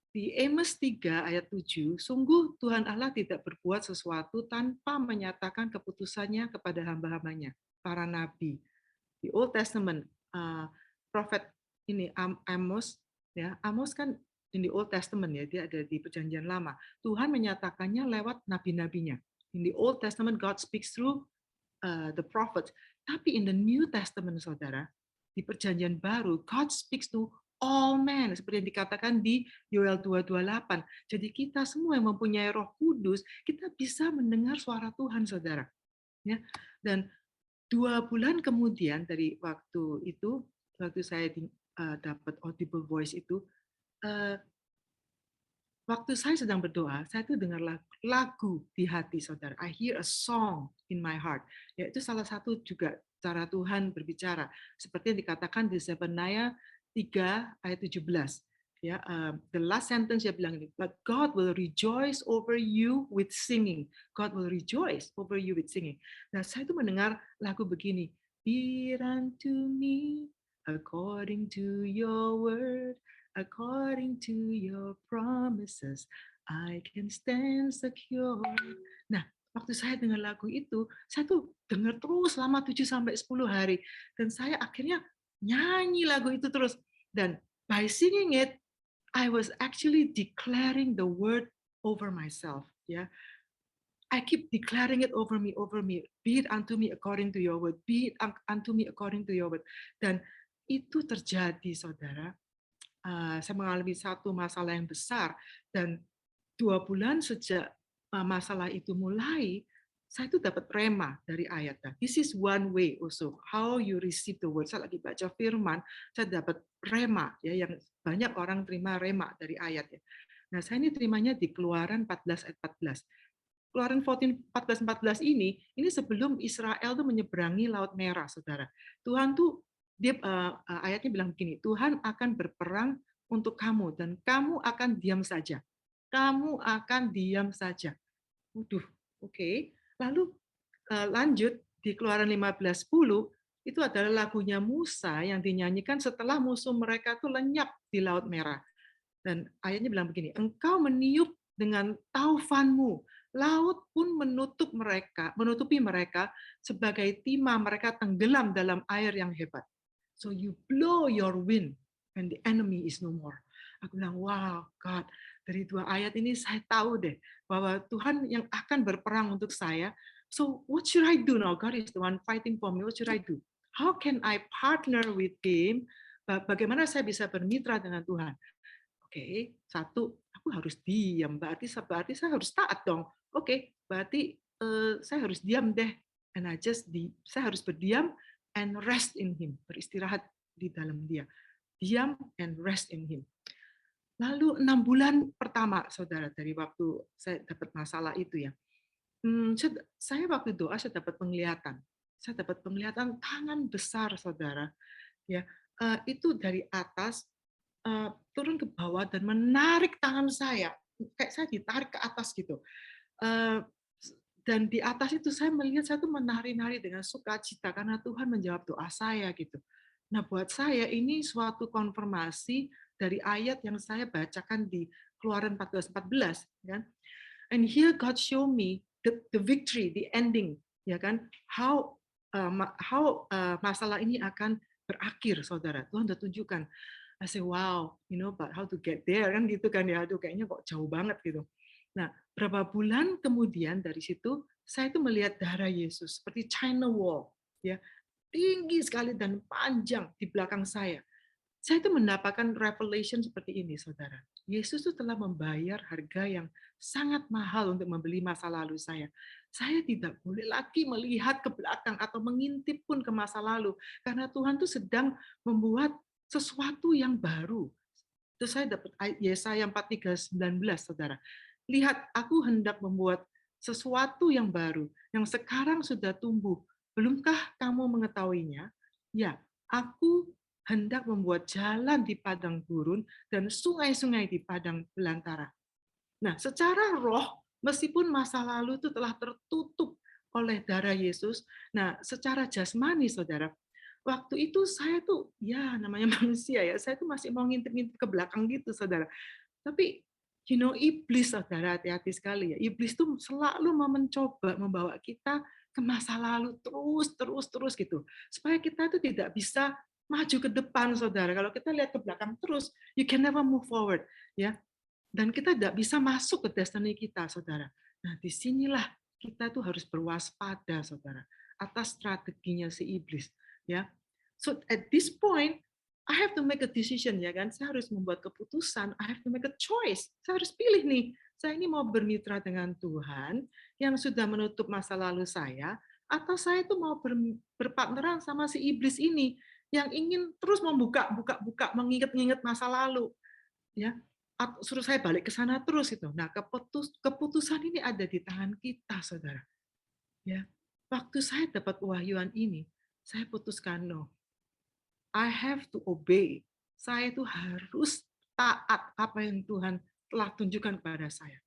di Amos 3 ayat 7, sungguh Tuhan Allah tidak berbuat sesuatu tanpa menyatakan keputusannya kepada hamba-hambanya, para nabi. Di Old Testament, prophet ini Amos, ya, Amos kan in the Old Testament ya, dia ada di Perjanjian Lama. Tuhan menyatakannya lewat nabi-nabinya. In the Old Testament, God speaks through the prophets. Tapi in the New Testament, saudara, di Perjanjian Baru, God speaks to all men, seperti yang dikatakan di Yoel 2:28. Jadi kita semua yang mempunyai Roh Kudus, kita bisa mendengar suara Tuhan, saudara. Ya, dan 2 bulan kemudian dari waktu itu, waktu saya dapat audible voice itu, waktu saya sedang berdoa, saya tuh dengar lagu di hati, saudara. I hear a song in my heart. Ya, itu salah satu juga cara Tuhan berbicara. Seperti yang dikatakan di Zephaniah 3 ayat 17. Ya, the last sentence dia bilang ini, but God will rejoice over you with singing. God will rejoice over you with singing. Nah, saya tuh mendengar lagu begini. Be it unto me according to your word, according to your promises, I can stand secure. Nah, waktu saya dengar lagu itu, saya tuh dengar terus selama 7 sampai 10 hari, dan saya akhirnya nyanyi lagu itu terus. Dan by singing it, I was actually declaring the word over myself. Ya, I keep declaring it over me. Be it unto me according to your word. Be it unto me according to your word. Dan itu terjadi, saudara. Saya mengalami satu masalah yang besar, dan 2 bulan sejak masalah itu mulai, saya itu dapat rema dari ayat. This is one way also how you receive the word. Saya lagi baca firman, saya dapat rema ya, yang banyak orang terima rema dari ayat ya. Nah, saya ini terimanya di Keluaran 14 ayat 14. Keluaran 14 ini sebelum Israel tuh menyeberangi Laut Merah, saudara. Tuhan tuh dia ayatnya bilang begini, Tuhan akan berperang untuk kamu dan kamu akan diam saja. Kamu akan diam saja. Waduh, oke. Lalu lanjut di Keluaran 15:10 itu adalah lagunya Musa yang dinyanyikan setelah musuh mereka tuh lenyap di Laut Merah. Dan ayatnya bilang begini, engkau meniup dengan taufanmu, laut pun menutupi mereka sebagai timah, mereka tenggelam dalam air yang hebat. So you blow your wind and the enemy is no more. Aku bilang, wow, God, dari 2 ayat ini saya tahu deh bahwa Tuhan yang akan berperang untuk saya. So what should I do now? God is the one fighting for me. What should I do? How can I partner with Him? Bagaimana saya bisa bermitra dengan Tuhan? Oke, satu, aku harus diam. Berarti saya harus taat dong. Oke, berarti saya harus diam deh. And saya harus berdiam and rest in Him. Beristirahat di dalam Dia. Diam and rest in Him. Lalu 6 bulan pertama, Saudara, dari waktu saya dapat masalah itu ya, saya waktu doa saya dapat penglihatan. Saya dapat penglihatan tangan besar, Saudara, ya, itu dari atas, turun ke bawah dan menarik tangan saya, kayak saya ditarik ke atas gitu. Eee, dan di atas itu saya melihat saya tuh menari-nari dengan sukacita karena Tuhan menjawab doa saya gitu. Nah, buat saya ini suatu konfirmasi dari ayat yang saya bacakan di Keluaran 14:14 kan. And here God show me the victory, the ending, ya kan? How masalah ini akan berakhir, Saudara. Tuhan sudah tunjukkan. I say, wow, but how to get there kan gitu kan ya. Aduh, kayaknya kok jauh banget gitu. Nah, berapa bulan kemudian dari situ saya itu melihat darah Yesus seperti China Wall, ya, tinggi sekali dan panjang di belakang saya. Saya itu mendapatkan revelation seperti ini, Saudara. Yesus itu telah membayar harga yang sangat mahal untuk membeli masa lalu saya. Saya tidak boleh lagi melihat ke belakang atau mengintip pun ke masa lalu, karena Tuhan itu sedang membuat sesuatu yang baru. Terus saya dapat Yesaya 43:19, Saudara. Lihat, aku hendak membuat sesuatu yang baru, yang sekarang sudah tumbuh. Belumkah kamu mengetahuinya? Ya, aku hendak membuat jalan di padang gurun dan sungai-sungai di padang belantara. Nah, secara roh, meskipun masa lalu itu telah tertutup oleh darah Yesus, nah secara jasmani, Saudara, waktu itu saya tuh, ya namanya manusia ya, saya tuh masih mau ngintip-ngintip ke belakang gitu, Saudara. Tapi, iblis, Saudara, hati-hati sekali ya. Iblis tuh selalu mau mencoba membawa kita ke masa lalu terus, terus, terus gitu. Supaya kita tuh tidak bisa maju ke depan, Saudara. Kalau kita lihat ke belakang terus, you can never move forward, ya. Dan kita tidak bisa masuk ke destiny kita, Saudara. Nah, disinilah kita tuh harus berwaspada, Saudara, atas strateginya si iblis, ya. So at this point, I have to make a decision, ya kan? Saya harus membuat keputusan. I have to make a choice. Saya harus pilih nih. Saya ini mau bermitra dengan Tuhan yang sudah menutup masa lalu saya, atau saya itu mau berpartneran sama si iblis ini yang ingin terus membuka, mengingat-ingat masa lalu, ya, suruh saya balik ke sana terus itu. Nah, keputusan ini ada di tangan kita, Saudara. Ya, waktu saya dapat wahyuan ini, saya putuskan no. I have to obey. Saya itu harus taat apa yang Tuhan telah tunjukkan kepada saya.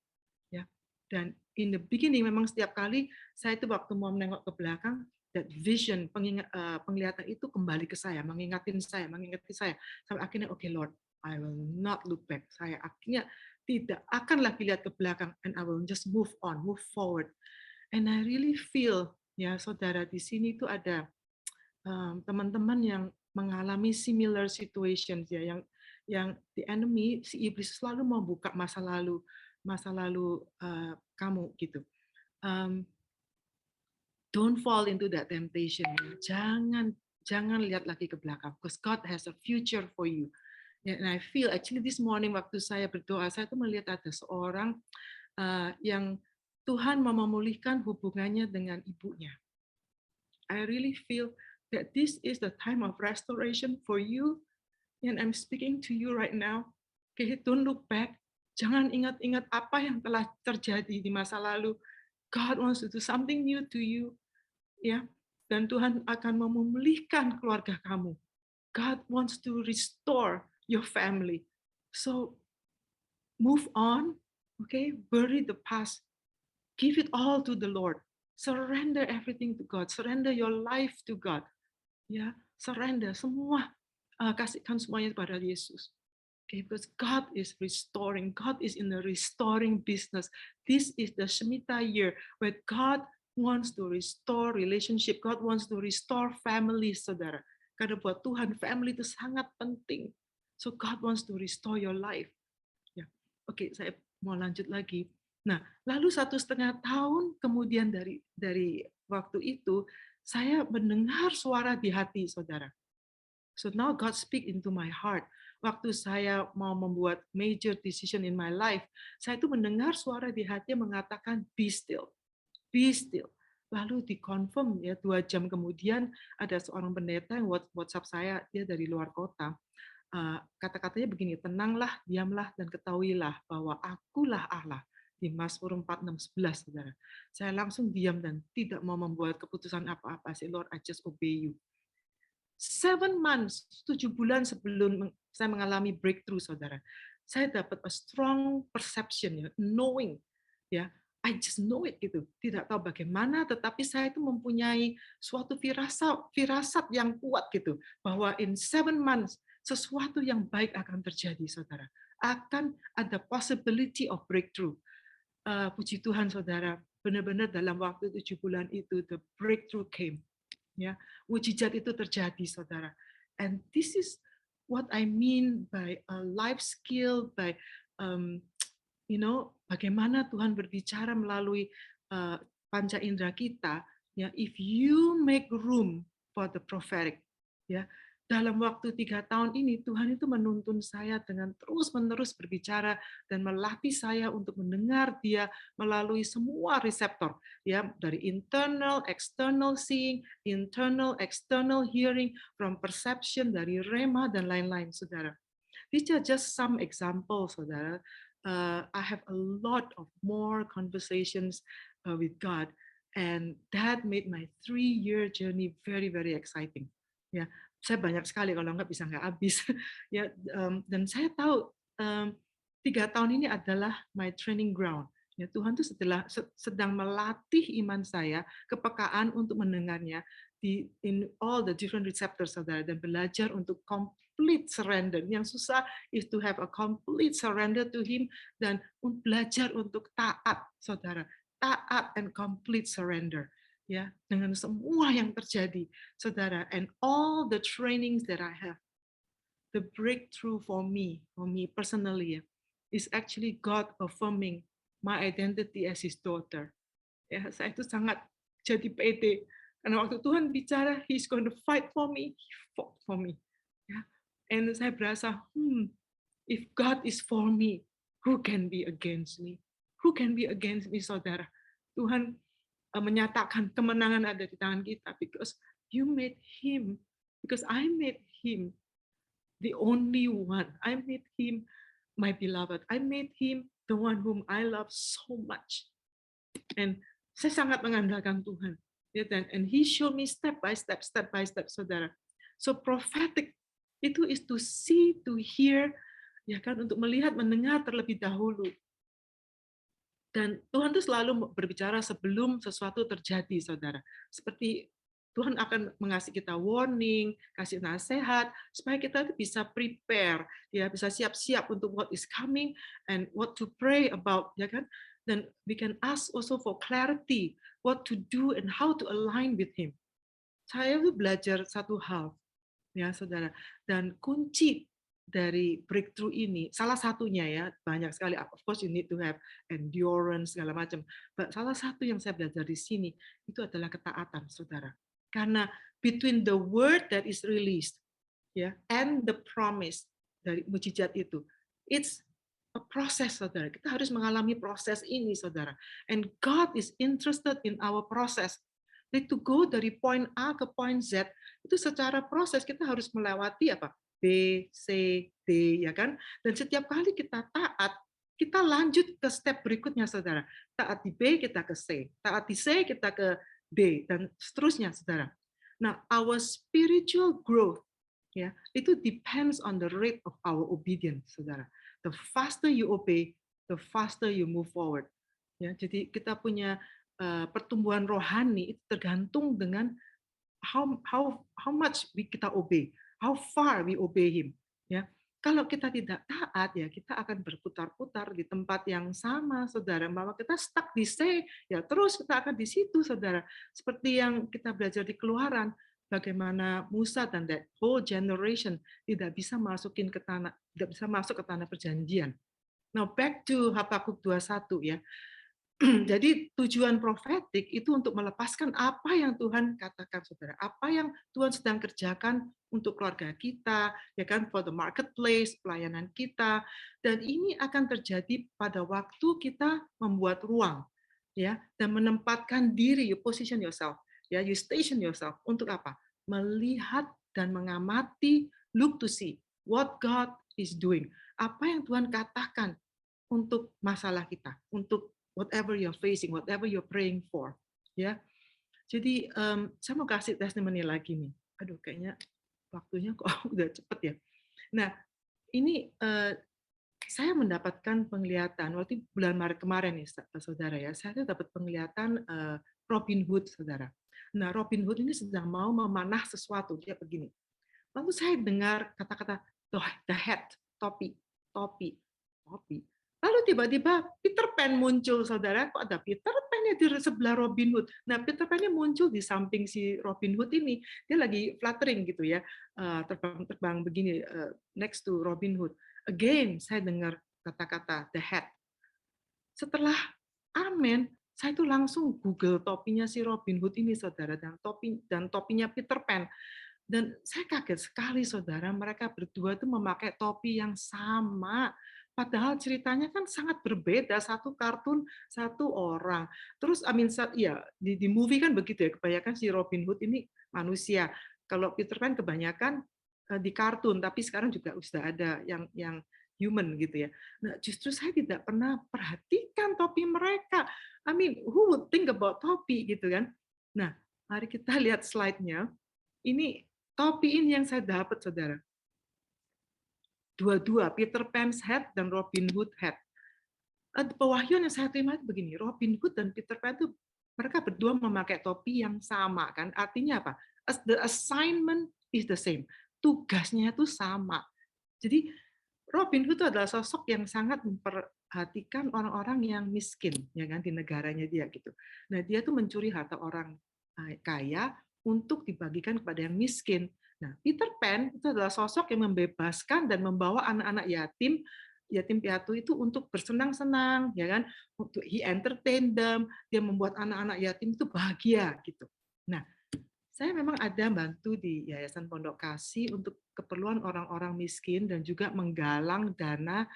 Ya, dan in the beginning memang setiap kali saya itu waktu mau menengok ke belakang, that vision, penglihatan itu kembali ke saya, mengingatkan saya, sampai akhirnya okay Lord, I will not look back. Saya akhirnya tidak akan lagi lihat ke belakang, and I will just move on, move forward. And I really feel, ya saudara, di sini itu ada teman-teman yang mengalami similar situations ya, yang the enemy, si iblis selalu mau buka masa lalu kamu gitu. Um, don't fall into that temptation. Jangan lihat lagi ke belakang, because God has a future for you. And I feel actually this morning waktu saya berdoa, saya tuh melihat ada seorang yang Tuhan mau memulihkan hubungannya dengan ibunya. I really feel that this is the time of restoration for you, and I'm speaking to you right now. Okay, don't look back. Jangan ingat-ingat apa yang telah terjadi di masa lalu. God wants to do something new to you, ya. Dan Tuhan akan memulihkan keluarga kamu. God wants to restore your family. So move on, okay? Bury the past. Give it all to the Lord. Surrender everything to God. Surrender your life to God. Ya, surrender semua, kasihkan semuanya kepada Yesus. Okay, because God is restoring. God is in the restoring business. This is the Shemitah year where God wants to restore relationship. God wants to restore family, saudara. Karena buat Tuhan, family itu sangat penting. So God wants to restore your life. Ya, oke, saya mau lanjut lagi. Nah, lalu 1,5 tahun kemudian dari waktu itu, saya mendengar suara di hati, saudara. So now God speak into my heart. Waktu saya mau membuat major decision in my life, saya itu mendengar suara di hati yang mengatakan be still, be still. Lalu dikonfirm ya 2 jam kemudian ada seorang pendeta yang WhatsApp saya, dia dari luar kota. kata-katanya begini, tenanglah, diamlah, dan ketahuilah bahwa akulah Allah. Di Mazmur 4:6-11, saudara. Saya langsung diam dan tidak mau membuat keputusan apa-apa. Say, Lord, I just obey you. 7 months, 7 bulan sebelum saya mengalami breakthrough, saudara, saya dapat a strong perception, ya, knowing, ya, I just know it gitu. Tidak tahu bagaimana, tetapi saya itu mempunyai suatu firasat yang kuat gitu, bahwa in 7 months sesuatu yang baik akan terjadi, saudara. Akan ada possibility of breakthrough. Puji Tuhan, saudara, benar-benar dalam waktu 7 bulan itu the breakthrough came. Ya, mujizat itu terjadi, saudara. And this is what I mean by a life skill, by um, bagaimana Tuhan berbicara melalui panca indera kita. Ya, if you make room for the prophetic, ya, dalam waktu 3 tahun ini Tuhan itu menuntun saya dengan terus-menerus berbicara dan melatih saya untuk mendengar Dia melalui semua reseptor, ya, dari internal, external seeing, internal, external hearing, from perception, dari rema dan lain-lain, saudara. These are just some examples, saudara. I have a lot of more conversations with God, and that made my 3-year journey very, very exciting. Ya, saya banyak sekali, kalau nggak habis. Ya, dan saya tahu 3 tahun ini adalah my training ground. Ya, Tuhan tuh sedang melatih iman saya, kepekaan untuk mendengarnya in all the different receptors, saudara, dan belajar untuk complete surrender. Yang susah is to have a complete surrender to Him, dan belajar untuk taat, saudara, taat and complete surrender. Ya, dengan semua yang terjadi, saudara, and all the trainings that I have, the breakthrough for me personally, is actually God affirming my identity as His daughter. Ya, saya itu sangat jadi pede karena waktu Tuhan bicara, He's going to fight for me, He fought for me. Ya, and saya berasa, if God is for me, who can be against me? Who can be against me, saudara? Tuhan menyatakan kemenangan ada di tangan kita, because you made Him, because I made Him the only one. I made Him my beloved. I made Him the one whom I love so much. And saya sangat mengandalkan Tuhan. Ya, and He showed me step by step, saudara. So prophetic itu is to see, to hear, ya kan, untuk melihat, mendengar terlebih dahulu. Dan Tuhan itu selalu berbicara sebelum sesuatu terjadi, saudara. Seperti Tuhan akan mengasih kita warning, kasih nasihat, supaya kita bisa prepare, ya, bisa siap-siap untuk what is coming and what to pray about, ya kan? Dan we can ask also for clarity, what to do and how to align with Him. Saya tuh belajar satu hal, ya, saudara, dan kunci dari breakthrough ini, salah satunya, ya, banyak sekali, of course you need to have endurance segala macam. But salah satu yang saya belajar di sini itu adalah ketaatan, saudara. Karena between the word that is released, ya, and the promise dari mujizat itu, it's a process, saudara. Kita harus mengalami proses ini, saudara. And God is interested in our process. Jadi to go dari point A ke point Z itu secara proses kita harus melewati apa? B, C, D, ya kan? Dan setiap kali kita taat, kita lanjut ke step berikutnya, saudara. Taat di B, kita ke C. Taat di C, kita ke D, dan seterusnya, saudara. Nah, our spiritual growth, ya, itu depends on the rate of our obedience, saudara. The faster you obey, the faster you move forward. Ya, jadi kita punya pertumbuhan rohani itu tergantung dengan how much kita obey, how far we obey Him. Ya, kalau kita tidak taat, ya kita akan berputar-putar di tempat yang sama, saudara. Bahwa kita stuck di C, ya terus kita akan di situ, saudara. Seperti yang kita belajar di Keluaran, bagaimana Musa dan that whole generation tidak bisa tidak bisa masuk ke tanah perjanjian. Now back to Habakuk 2:1, ya. Jadi tujuan profetik itu untuk melepaskan apa yang Tuhan katakan, saudara. Apa yang Tuhan sedang kerjakan untuk keluarga kita, ya kan, for the marketplace, pelayanan kita. Dan ini akan terjadi pada waktu kita membuat ruang, ya, dan menempatkan diri, you position yourself, ya, you station yourself untuk apa? Melihat dan mengamati, look to see, what God is doing. Apa yang Tuhan katakan untuk masalah kita, untuk whatever you're facing, whatever you're praying for. Ya, jadi saya mau kasih testimoni lagi nih. Aduh, kayaknya waktunya kok udah cepet ya. Nah, ini saya mendapatkan penglihatan waktu bulan Maret kemarin nih, saudara ya. Saya tuh dapat penglihatan Robin Hood, saudara. Nah, Robin Hood ini sedang mau memanah sesuatu. Dia begini. Lalu saya dengar kata-kata the hat, topi, topi, topi. Lalu tiba-tiba Peter Pan muncul, saudara. Kok ada Peter Pan ya di sebelah Robin Hood? Nah, Peter Pan ini muncul di samping si Robin Hood ini. Dia lagi fluttering gitu ya, terbang-terbang begini next to Robin Hood. Again, saya dengar kata-kata the hat. Setelah amin, saya itu langsung Google topinya si Robin Hood ini, saudara, dan topinya Peter Pan. Dan saya kaget sekali, saudara, mereka berdua itu memakai topi yang sama. Padahal ceritanya kan sangat berbeda, satu kartun, satu orang. Terus, ya di movie kan begitu ya, kebanyakan si Robin Hood ini manusia. Kalau Peter Pan kebanyakan di kartun, tapi sekarang juga sudah ada yang human gitu ya. Nah, justru saya tidak pernah perhatikan topi mereka. Who would think about topi gitu kan? Nah, mari kita lihat slide-nya. Ini topi ini yang saya dapat, saudara. Dua-dua, Peter Pan's hat dan Robin Hood hat. Pewahyuan yang saya terima itu begini, Robin Hood dan Peter Pan itu mereka berdua memakai topi yang sama, kan? Artinya apa? The assignment is the same. Tugasnya itu sama. Jadi Robin Hood itu adalah sosok yang sangat memperhatikan orang-orang yang miskin, ya kan, di negaranya dia gitu. Nah, dia tuh mencuri harta orang kaya untuk dibagikan kepada yang miskin. Nah, Peter Pan itu adalah sosok yang membebaskan dan membawa anak-anak yatim piatu itu untuk bersenang-senang, ya kan? Untuk he entertain them, dia membuat anak-anak yatim itu bahagia gitu. Nah, saya memang ada bantu di Yayasan Pondok Kasih untuk keperluan orang-orang miskin dan juga menggalang dana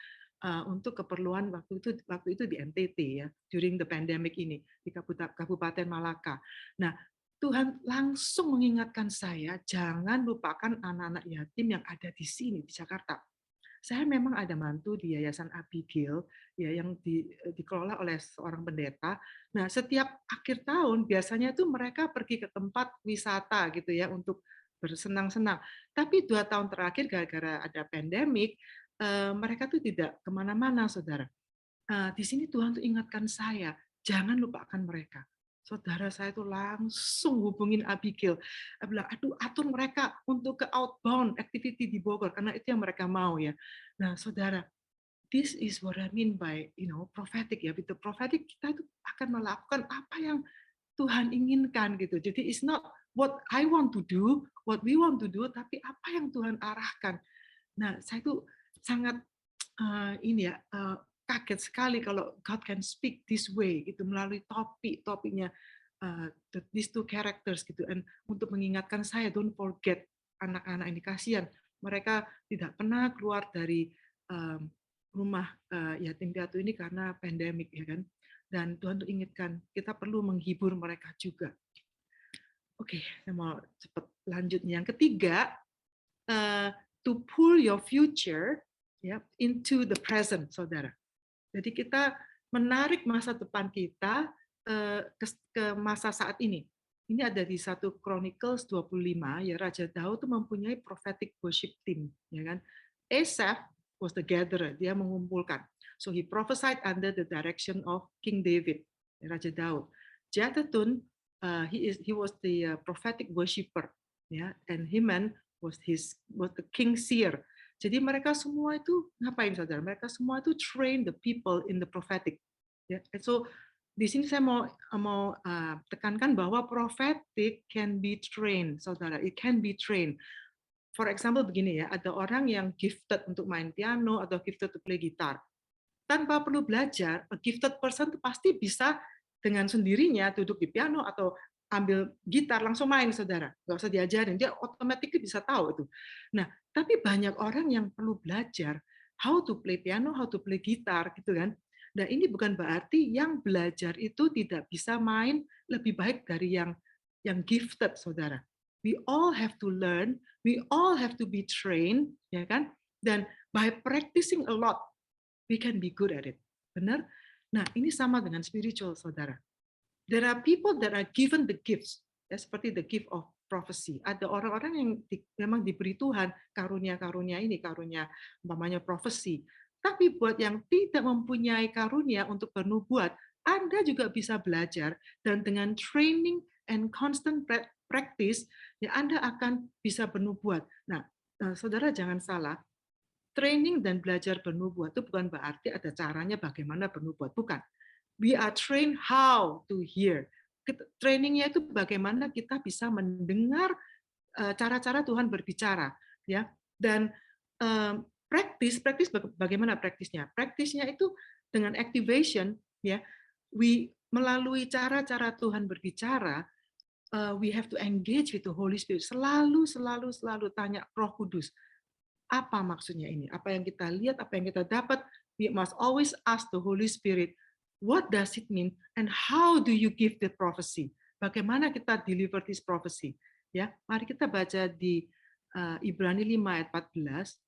untuk keperluan waktu itu di NTT ya, during the pandemic ini di Kabupaten Malaka. Nah, Tuhan langsung mengingatkan saya jangan lupakan anak-anak yatim yang ada di sini di Jakarta. Saya memang ada mantu di Yayasan Abigail ya yang dikelola oleh seorang pendeta. Nah, setiap akhir tahun biasanya itu mereka pergi ke tempat wisata gitu ya untuk bersenang-senang. Tapi 2 tahun terakhir gara-gara ada pandemik, mereka tuh tidak kemana-mana, saudara. Di sini Tuhan tuh ingatkan saya, jangan lupakan mereka. Saudara saya itu langsung hubungin Abigail. Dia bilang, aduh, atur mereka untuk ke outbound activity di Bogor, karena itu yang mereka mau ya. Nah, saudara, this is what I mean by, prophetic ya. With the prophetic, kita itu akan melakukan apa yang Tuhan inginkan gitu. Jadi it's not what I want to do, what we want to do, tapi apa yang Tuhan arahkan. Nah, saya itu sangat ini ya, kaget sekali kalau God can speak this way gitu melalui topinya these two characters gitu, and untuk mengingatkan saya don't forget anak-anak ini, kasihan mereka tidak pernah keluar dari rumah yatim piatu ini karena pandemik ya kan, dan Tuhan tuh ingatkan kita perlu menghibur mereka juga. Oke, saya mau cepat lanjut. Yang ketiga, to pull your future ya into the present, saudara. Jadi kita menarik masa depan kita ke masa saat ini. Ini ada di 1 Chronicles 25 ya, Raja Daud itu mempunyai prophetic worship team ya kan. Asaph was the gatherer, dia mengumpulkan. So he prophesied under the direction of King David, Raja Daud. Jeduthun he was the prophetic worshipper ya, and Heman was the king seer. Jadi mereka semua itu ngapain, saudara? Mereka semua itu train the people in the prophetic. Ya, so di sini saya mau tekankan bahwa prophetic can be trained, saudara. It can be trained. For example begini ya, ada orang yang gifted untuk main piano atau gifted to play gitar. Tanpa perlu belajar, a gifted person itu pasti bisa dengan sendirinya duduk di piano atau ambil gitar langsung main, saudara. Nggak usah diajarin, dia otomatis bisa tahu itu. Nah, tapi banyak orang yang perlu belajar how to play piano, how to play gitar, gitu kan. Nah, ini bukan berarti yang belajar itu tidak bisa main lebih baik dari yang gifted, saudara. we all have to learn, we all have to be trained, ya kan? Dan by practicing a lot, we can be good at it. Benar? Nah, ini sama dengan spiritual, saudara. There are people that are given the gifts, ya, seperti the gift of prophecy. Ada orang-orang yang memang diberi Tuhan karunia-karunia ini, karunia umpamanya prophecy. Tapi buat yang tidak mempunyai karunia untuk bernubuat, Anda juga bisa belajar, dan dengan training and constant practice, ya Anda akan bisa bernubuat. Nah, saudara jangan salah, training dan belajar bernubuat itu bukan berarti ada caranya bagaimana bernubuat, bukan. We are trained how to hear. Trainingnya itu bagaimana kita bisa mendengar cara-cara Tuhan berbicara, ya. Dan praktis bagaimana praktisnya? Praktisnya itu dengan activation, ya. Melalui cara-cara Tuhan berbicara, we have to engage with the Holy Spirit. Selalu tanya Roh Kudus. Apa maksudnya ini? Apa yang kita lihat, apa yang kita dapat, we must always ask the Holy Spirit, what does it mean and how do you give the prophecy? Bagaimana kita deliver this prophecy? Ya, mari kita baca di Ibrani 5 ayat 14.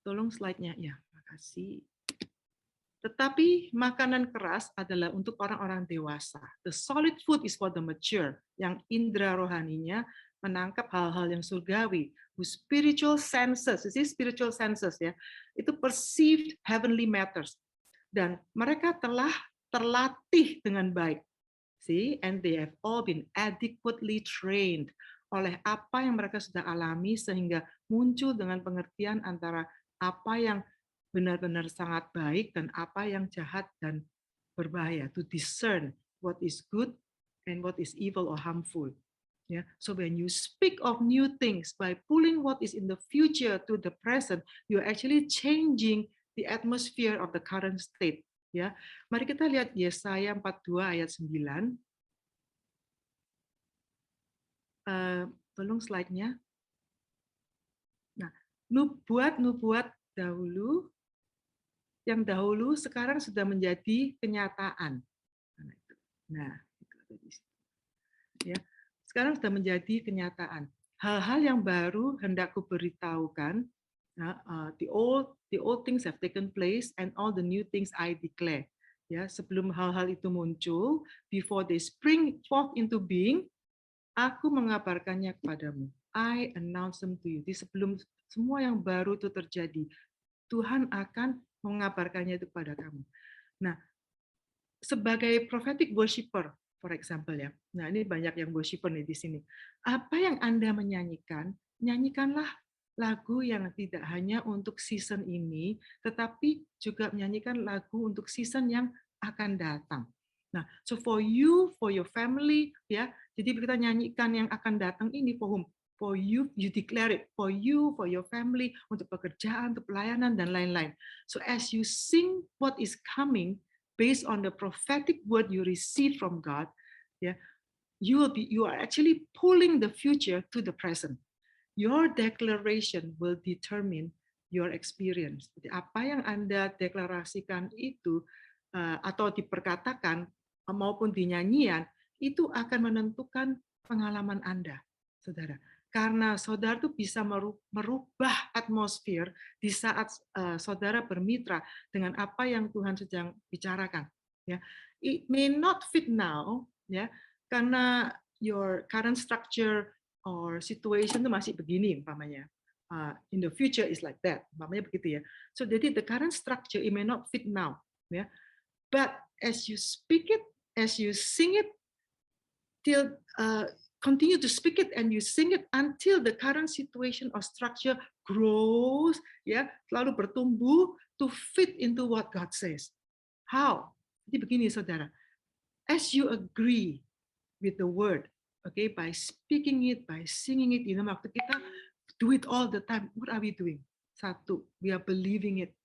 Tolong slide-nya ya, makasih. Tetapi makanan keras adalah untuk orang-orang dewasa. The solid food is for the mature, yang indera rohaninya menangkap hal-hal yang surgawi, whose spiritual senses, spiritual senses ya, itu perceived heavenly matters, dan mereka telah terlatih dengan baik. See, and they have all been adequately trained oleh apa yang mereka sudah alami, sehingga muncul dengan pengertian antara apa yang benar-benar sangat baik dan apa yang jahat dan berbahaya, to discern what is good and what is evil or harmful. Yeah. So when you speak of new things by pulling what is in the future to the present, you're actually changing the atmosphere of the current state. Ya, mari kita lihat Yesaya 42 ayat 9. Tolong slide-nya. Nah, nubuat dahulu, yang dahulu sekarang sudah menjadi kenyataan. Nah, ya, sekarang sudah menjadi kenyataan. Hal-hal yang baru hendak kuberitahukan. The old things have taken place and all the new things I declare. Ya, sebelum hal-hal itu muncul, before they spring forth into being, aku mengabarkannya kepadamu. I announce them to you. Di sebelum semua yang baru itu terjadi, Tuhan akan mengabarkannya itu kepada kamu. Nah, sebagai prophetic worshiper, for example ya. Nah, ini banyak yang worshiper nih di sini. Apa yang Anda menyanyikan, nyanyikanlah lagu yang tidak hanya untuk season ini, tetapi juga menyanyikan lagu untuk season yang akan datang. Nah, so for you, for your family, ya. Jadi kita nyanyikan yang akan datang ini for whom? For you, you declare it. For you, for your family, untuk pekerjaan, untuk pelayanan, dan lain-lain. So as you sing what is coming, based on the prophetic word you receive from God, yeah, you are actually pulling the future to the present. Your declaration will determine your experience. Jadi apa yang Anda deklarasikan itu atau diperkatakan maupun di nyanyian itu akan menentukan pengalaman Anda, saudara. Karena saudara itu bisa merubah atmosfer di saat saudara bermitra dengan apa yang Tuhan sedang bicarakan. Ya, it may not fit now, ya, karena your current structure or situation itu masih begini, umpamanya. In the future is like that, umpamanya begitu ya. So jadi the current structure it may not fit now, ya. But as you speak it, as you sing it, till continue to speak it and you sing it until the current situation or structure grows, ya, selalu bertumbuh to fit into what God says. How? Jadi begini, saudara. As you agree with the word, okay, by speaking it, by singing it, waktu kita do it all the time. What are we doing? Satu, we are believing it,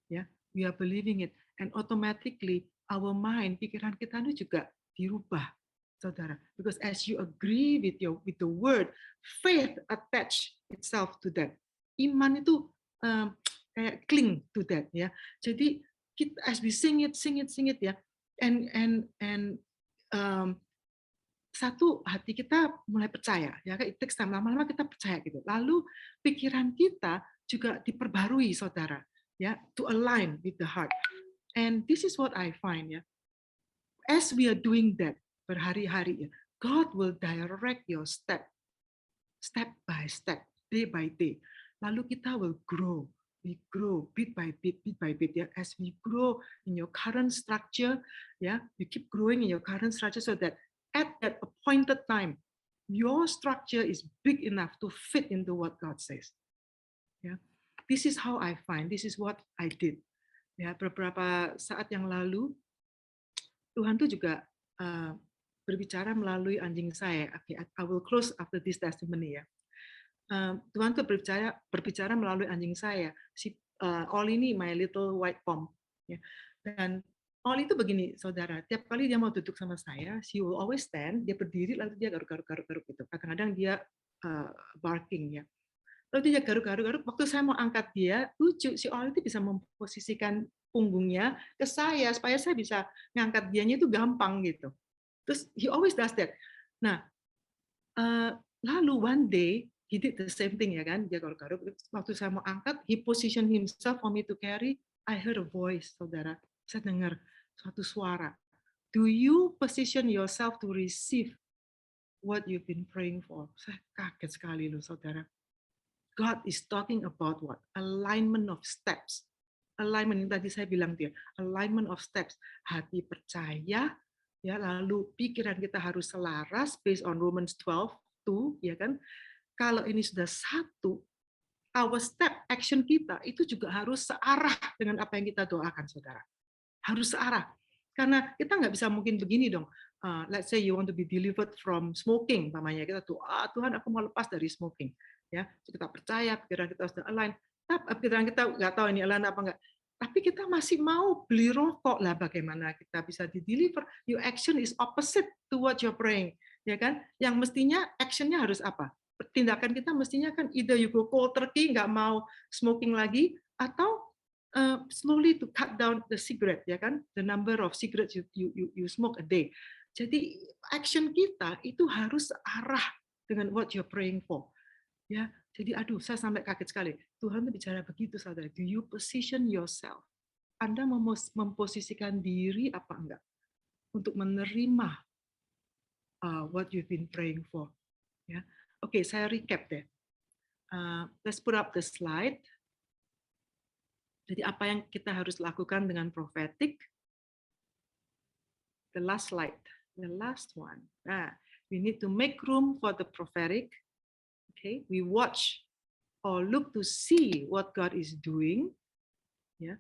ya, we are believing it, and automatically our mind, pikiran kita itu juga dirubah, saudara. Because as you agree with the word, faith attach itself to that. Iman itu kayak cling to that, ya. Jadi kita, as we sing it ya, and satu hati kita mulai percaya, ya kan? It takes time, lama-lama kita percaya gitu. Lalu pikiran kita juga diperbarui, saudara, ya, to align with the heart. And this is what I find, ya. As we are doing that berhari-hari, ya, God will direct your step by step, day by day. Lalu kita will grow. We grow bit by bit. Ya, as we grow in your current structure, ya, you keep growing in your current structure so that at that appointed time, your structure is big enough to fit into what God says. Ya, this is how I find. This is what I did. Ya, beberapa saat yang lalu Tuhan tuh juga berbicara melalui anjing saya. Okay, I will close after this testimony, ya. Tuhan tuh berbicara melalui anjing saya. Si All ini my little white pom. Ya. Dan All itu begini, saudara. Tiap kali dia mau duduk sama saya, she will always stand. Dia berdiri lalu dia garuk-garuk gitu. Kadang-kadang dia barking, ya. Lalu dia garuk-garuk. Waktu saya mau angkat dia, lucu. Si All itu bisa memposisikan punggungnya ke saya supaya saya bisa ngangkat dianya itu gampang gitu. Terus he always does that. Nah, lalu one day he did the same thing, ya kan? Dia garuk-garuk. Waktu saya mau angkat, he position himself for me to carry. I heard a voice, saudara. Saya dengar suatu suara. Do you position yourself to receive what you've been praying for? Saya kaget sekali loh, saudara. God is talking about what? Alignment of steps. Alignment yang tadi saya bilang dia, alignment of steps. Hati percaya, ya, lalu pikiran kita harus selaras based on Romans 12:2, ya kan? Kalau ini sudah satu, our step action kita itu juga harus searah dengan apa yang kita doakan, saudara. Harus searah. Karena kita nggak bisa mungkin begini dong. Let's say you want to be delivered from smoking, namanya kita tuh, Tuhan aku mau lepas dari smoking, ya. Kita percaya pikiran kita sudah align. Pikiran kita nggak tahu ini align apa enggak. Tapi kita masih mau beli rokok lah, bagaimana kita bisa di deliver? Your action is opposite to what you're praying, ya kan? Yang mestinya actionnya harus apa? Tindakan kita mestinya kan either you go cold turkey, nggak mau smoking lagi, atau slowly to cut down the cigarette, ya kan? The number of cigarettes you smoke a day. Jadi action kita itu harus arah dengan what you're praying for. Ya, jadi aduh saya sampai kaget sekali. Tuhan itu bicara begitu, saudara. Do you position yourself? Anda memposisikan diri apa enggak untuk menerima what you've been praying for? Ya, oke, saya recap deh. Let's put up the slide. Jadi apa yang kita harus lakukan dengan prophetic? The last slide, the last one. We need to make room for the prophetic. Okay, we watch or look to see what God is doing. Ya.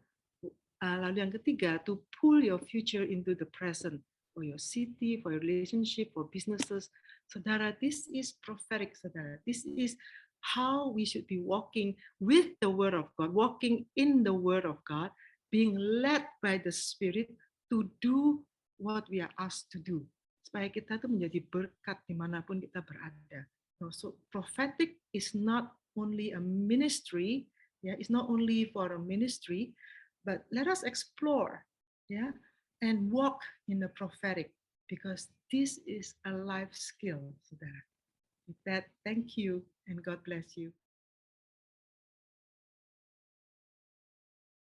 Lalu yang ketiga, to pull your future into the present for your city, for your relationship, for businesses. Saudara, this is prophetic, saudara. This is how we should be walking with the Word of God, walking in the Word of God, being led by the Spirit to do what we are asked to do. Supaya kita tuh menjadi berkat dimanapun kita berada. So prophetic is not only a ministry, yeah, it's not only for a ministry, but let us explore, yeah, and walk in the prophetic, because this is a life skill, saudara. With that, thank you and God bless you.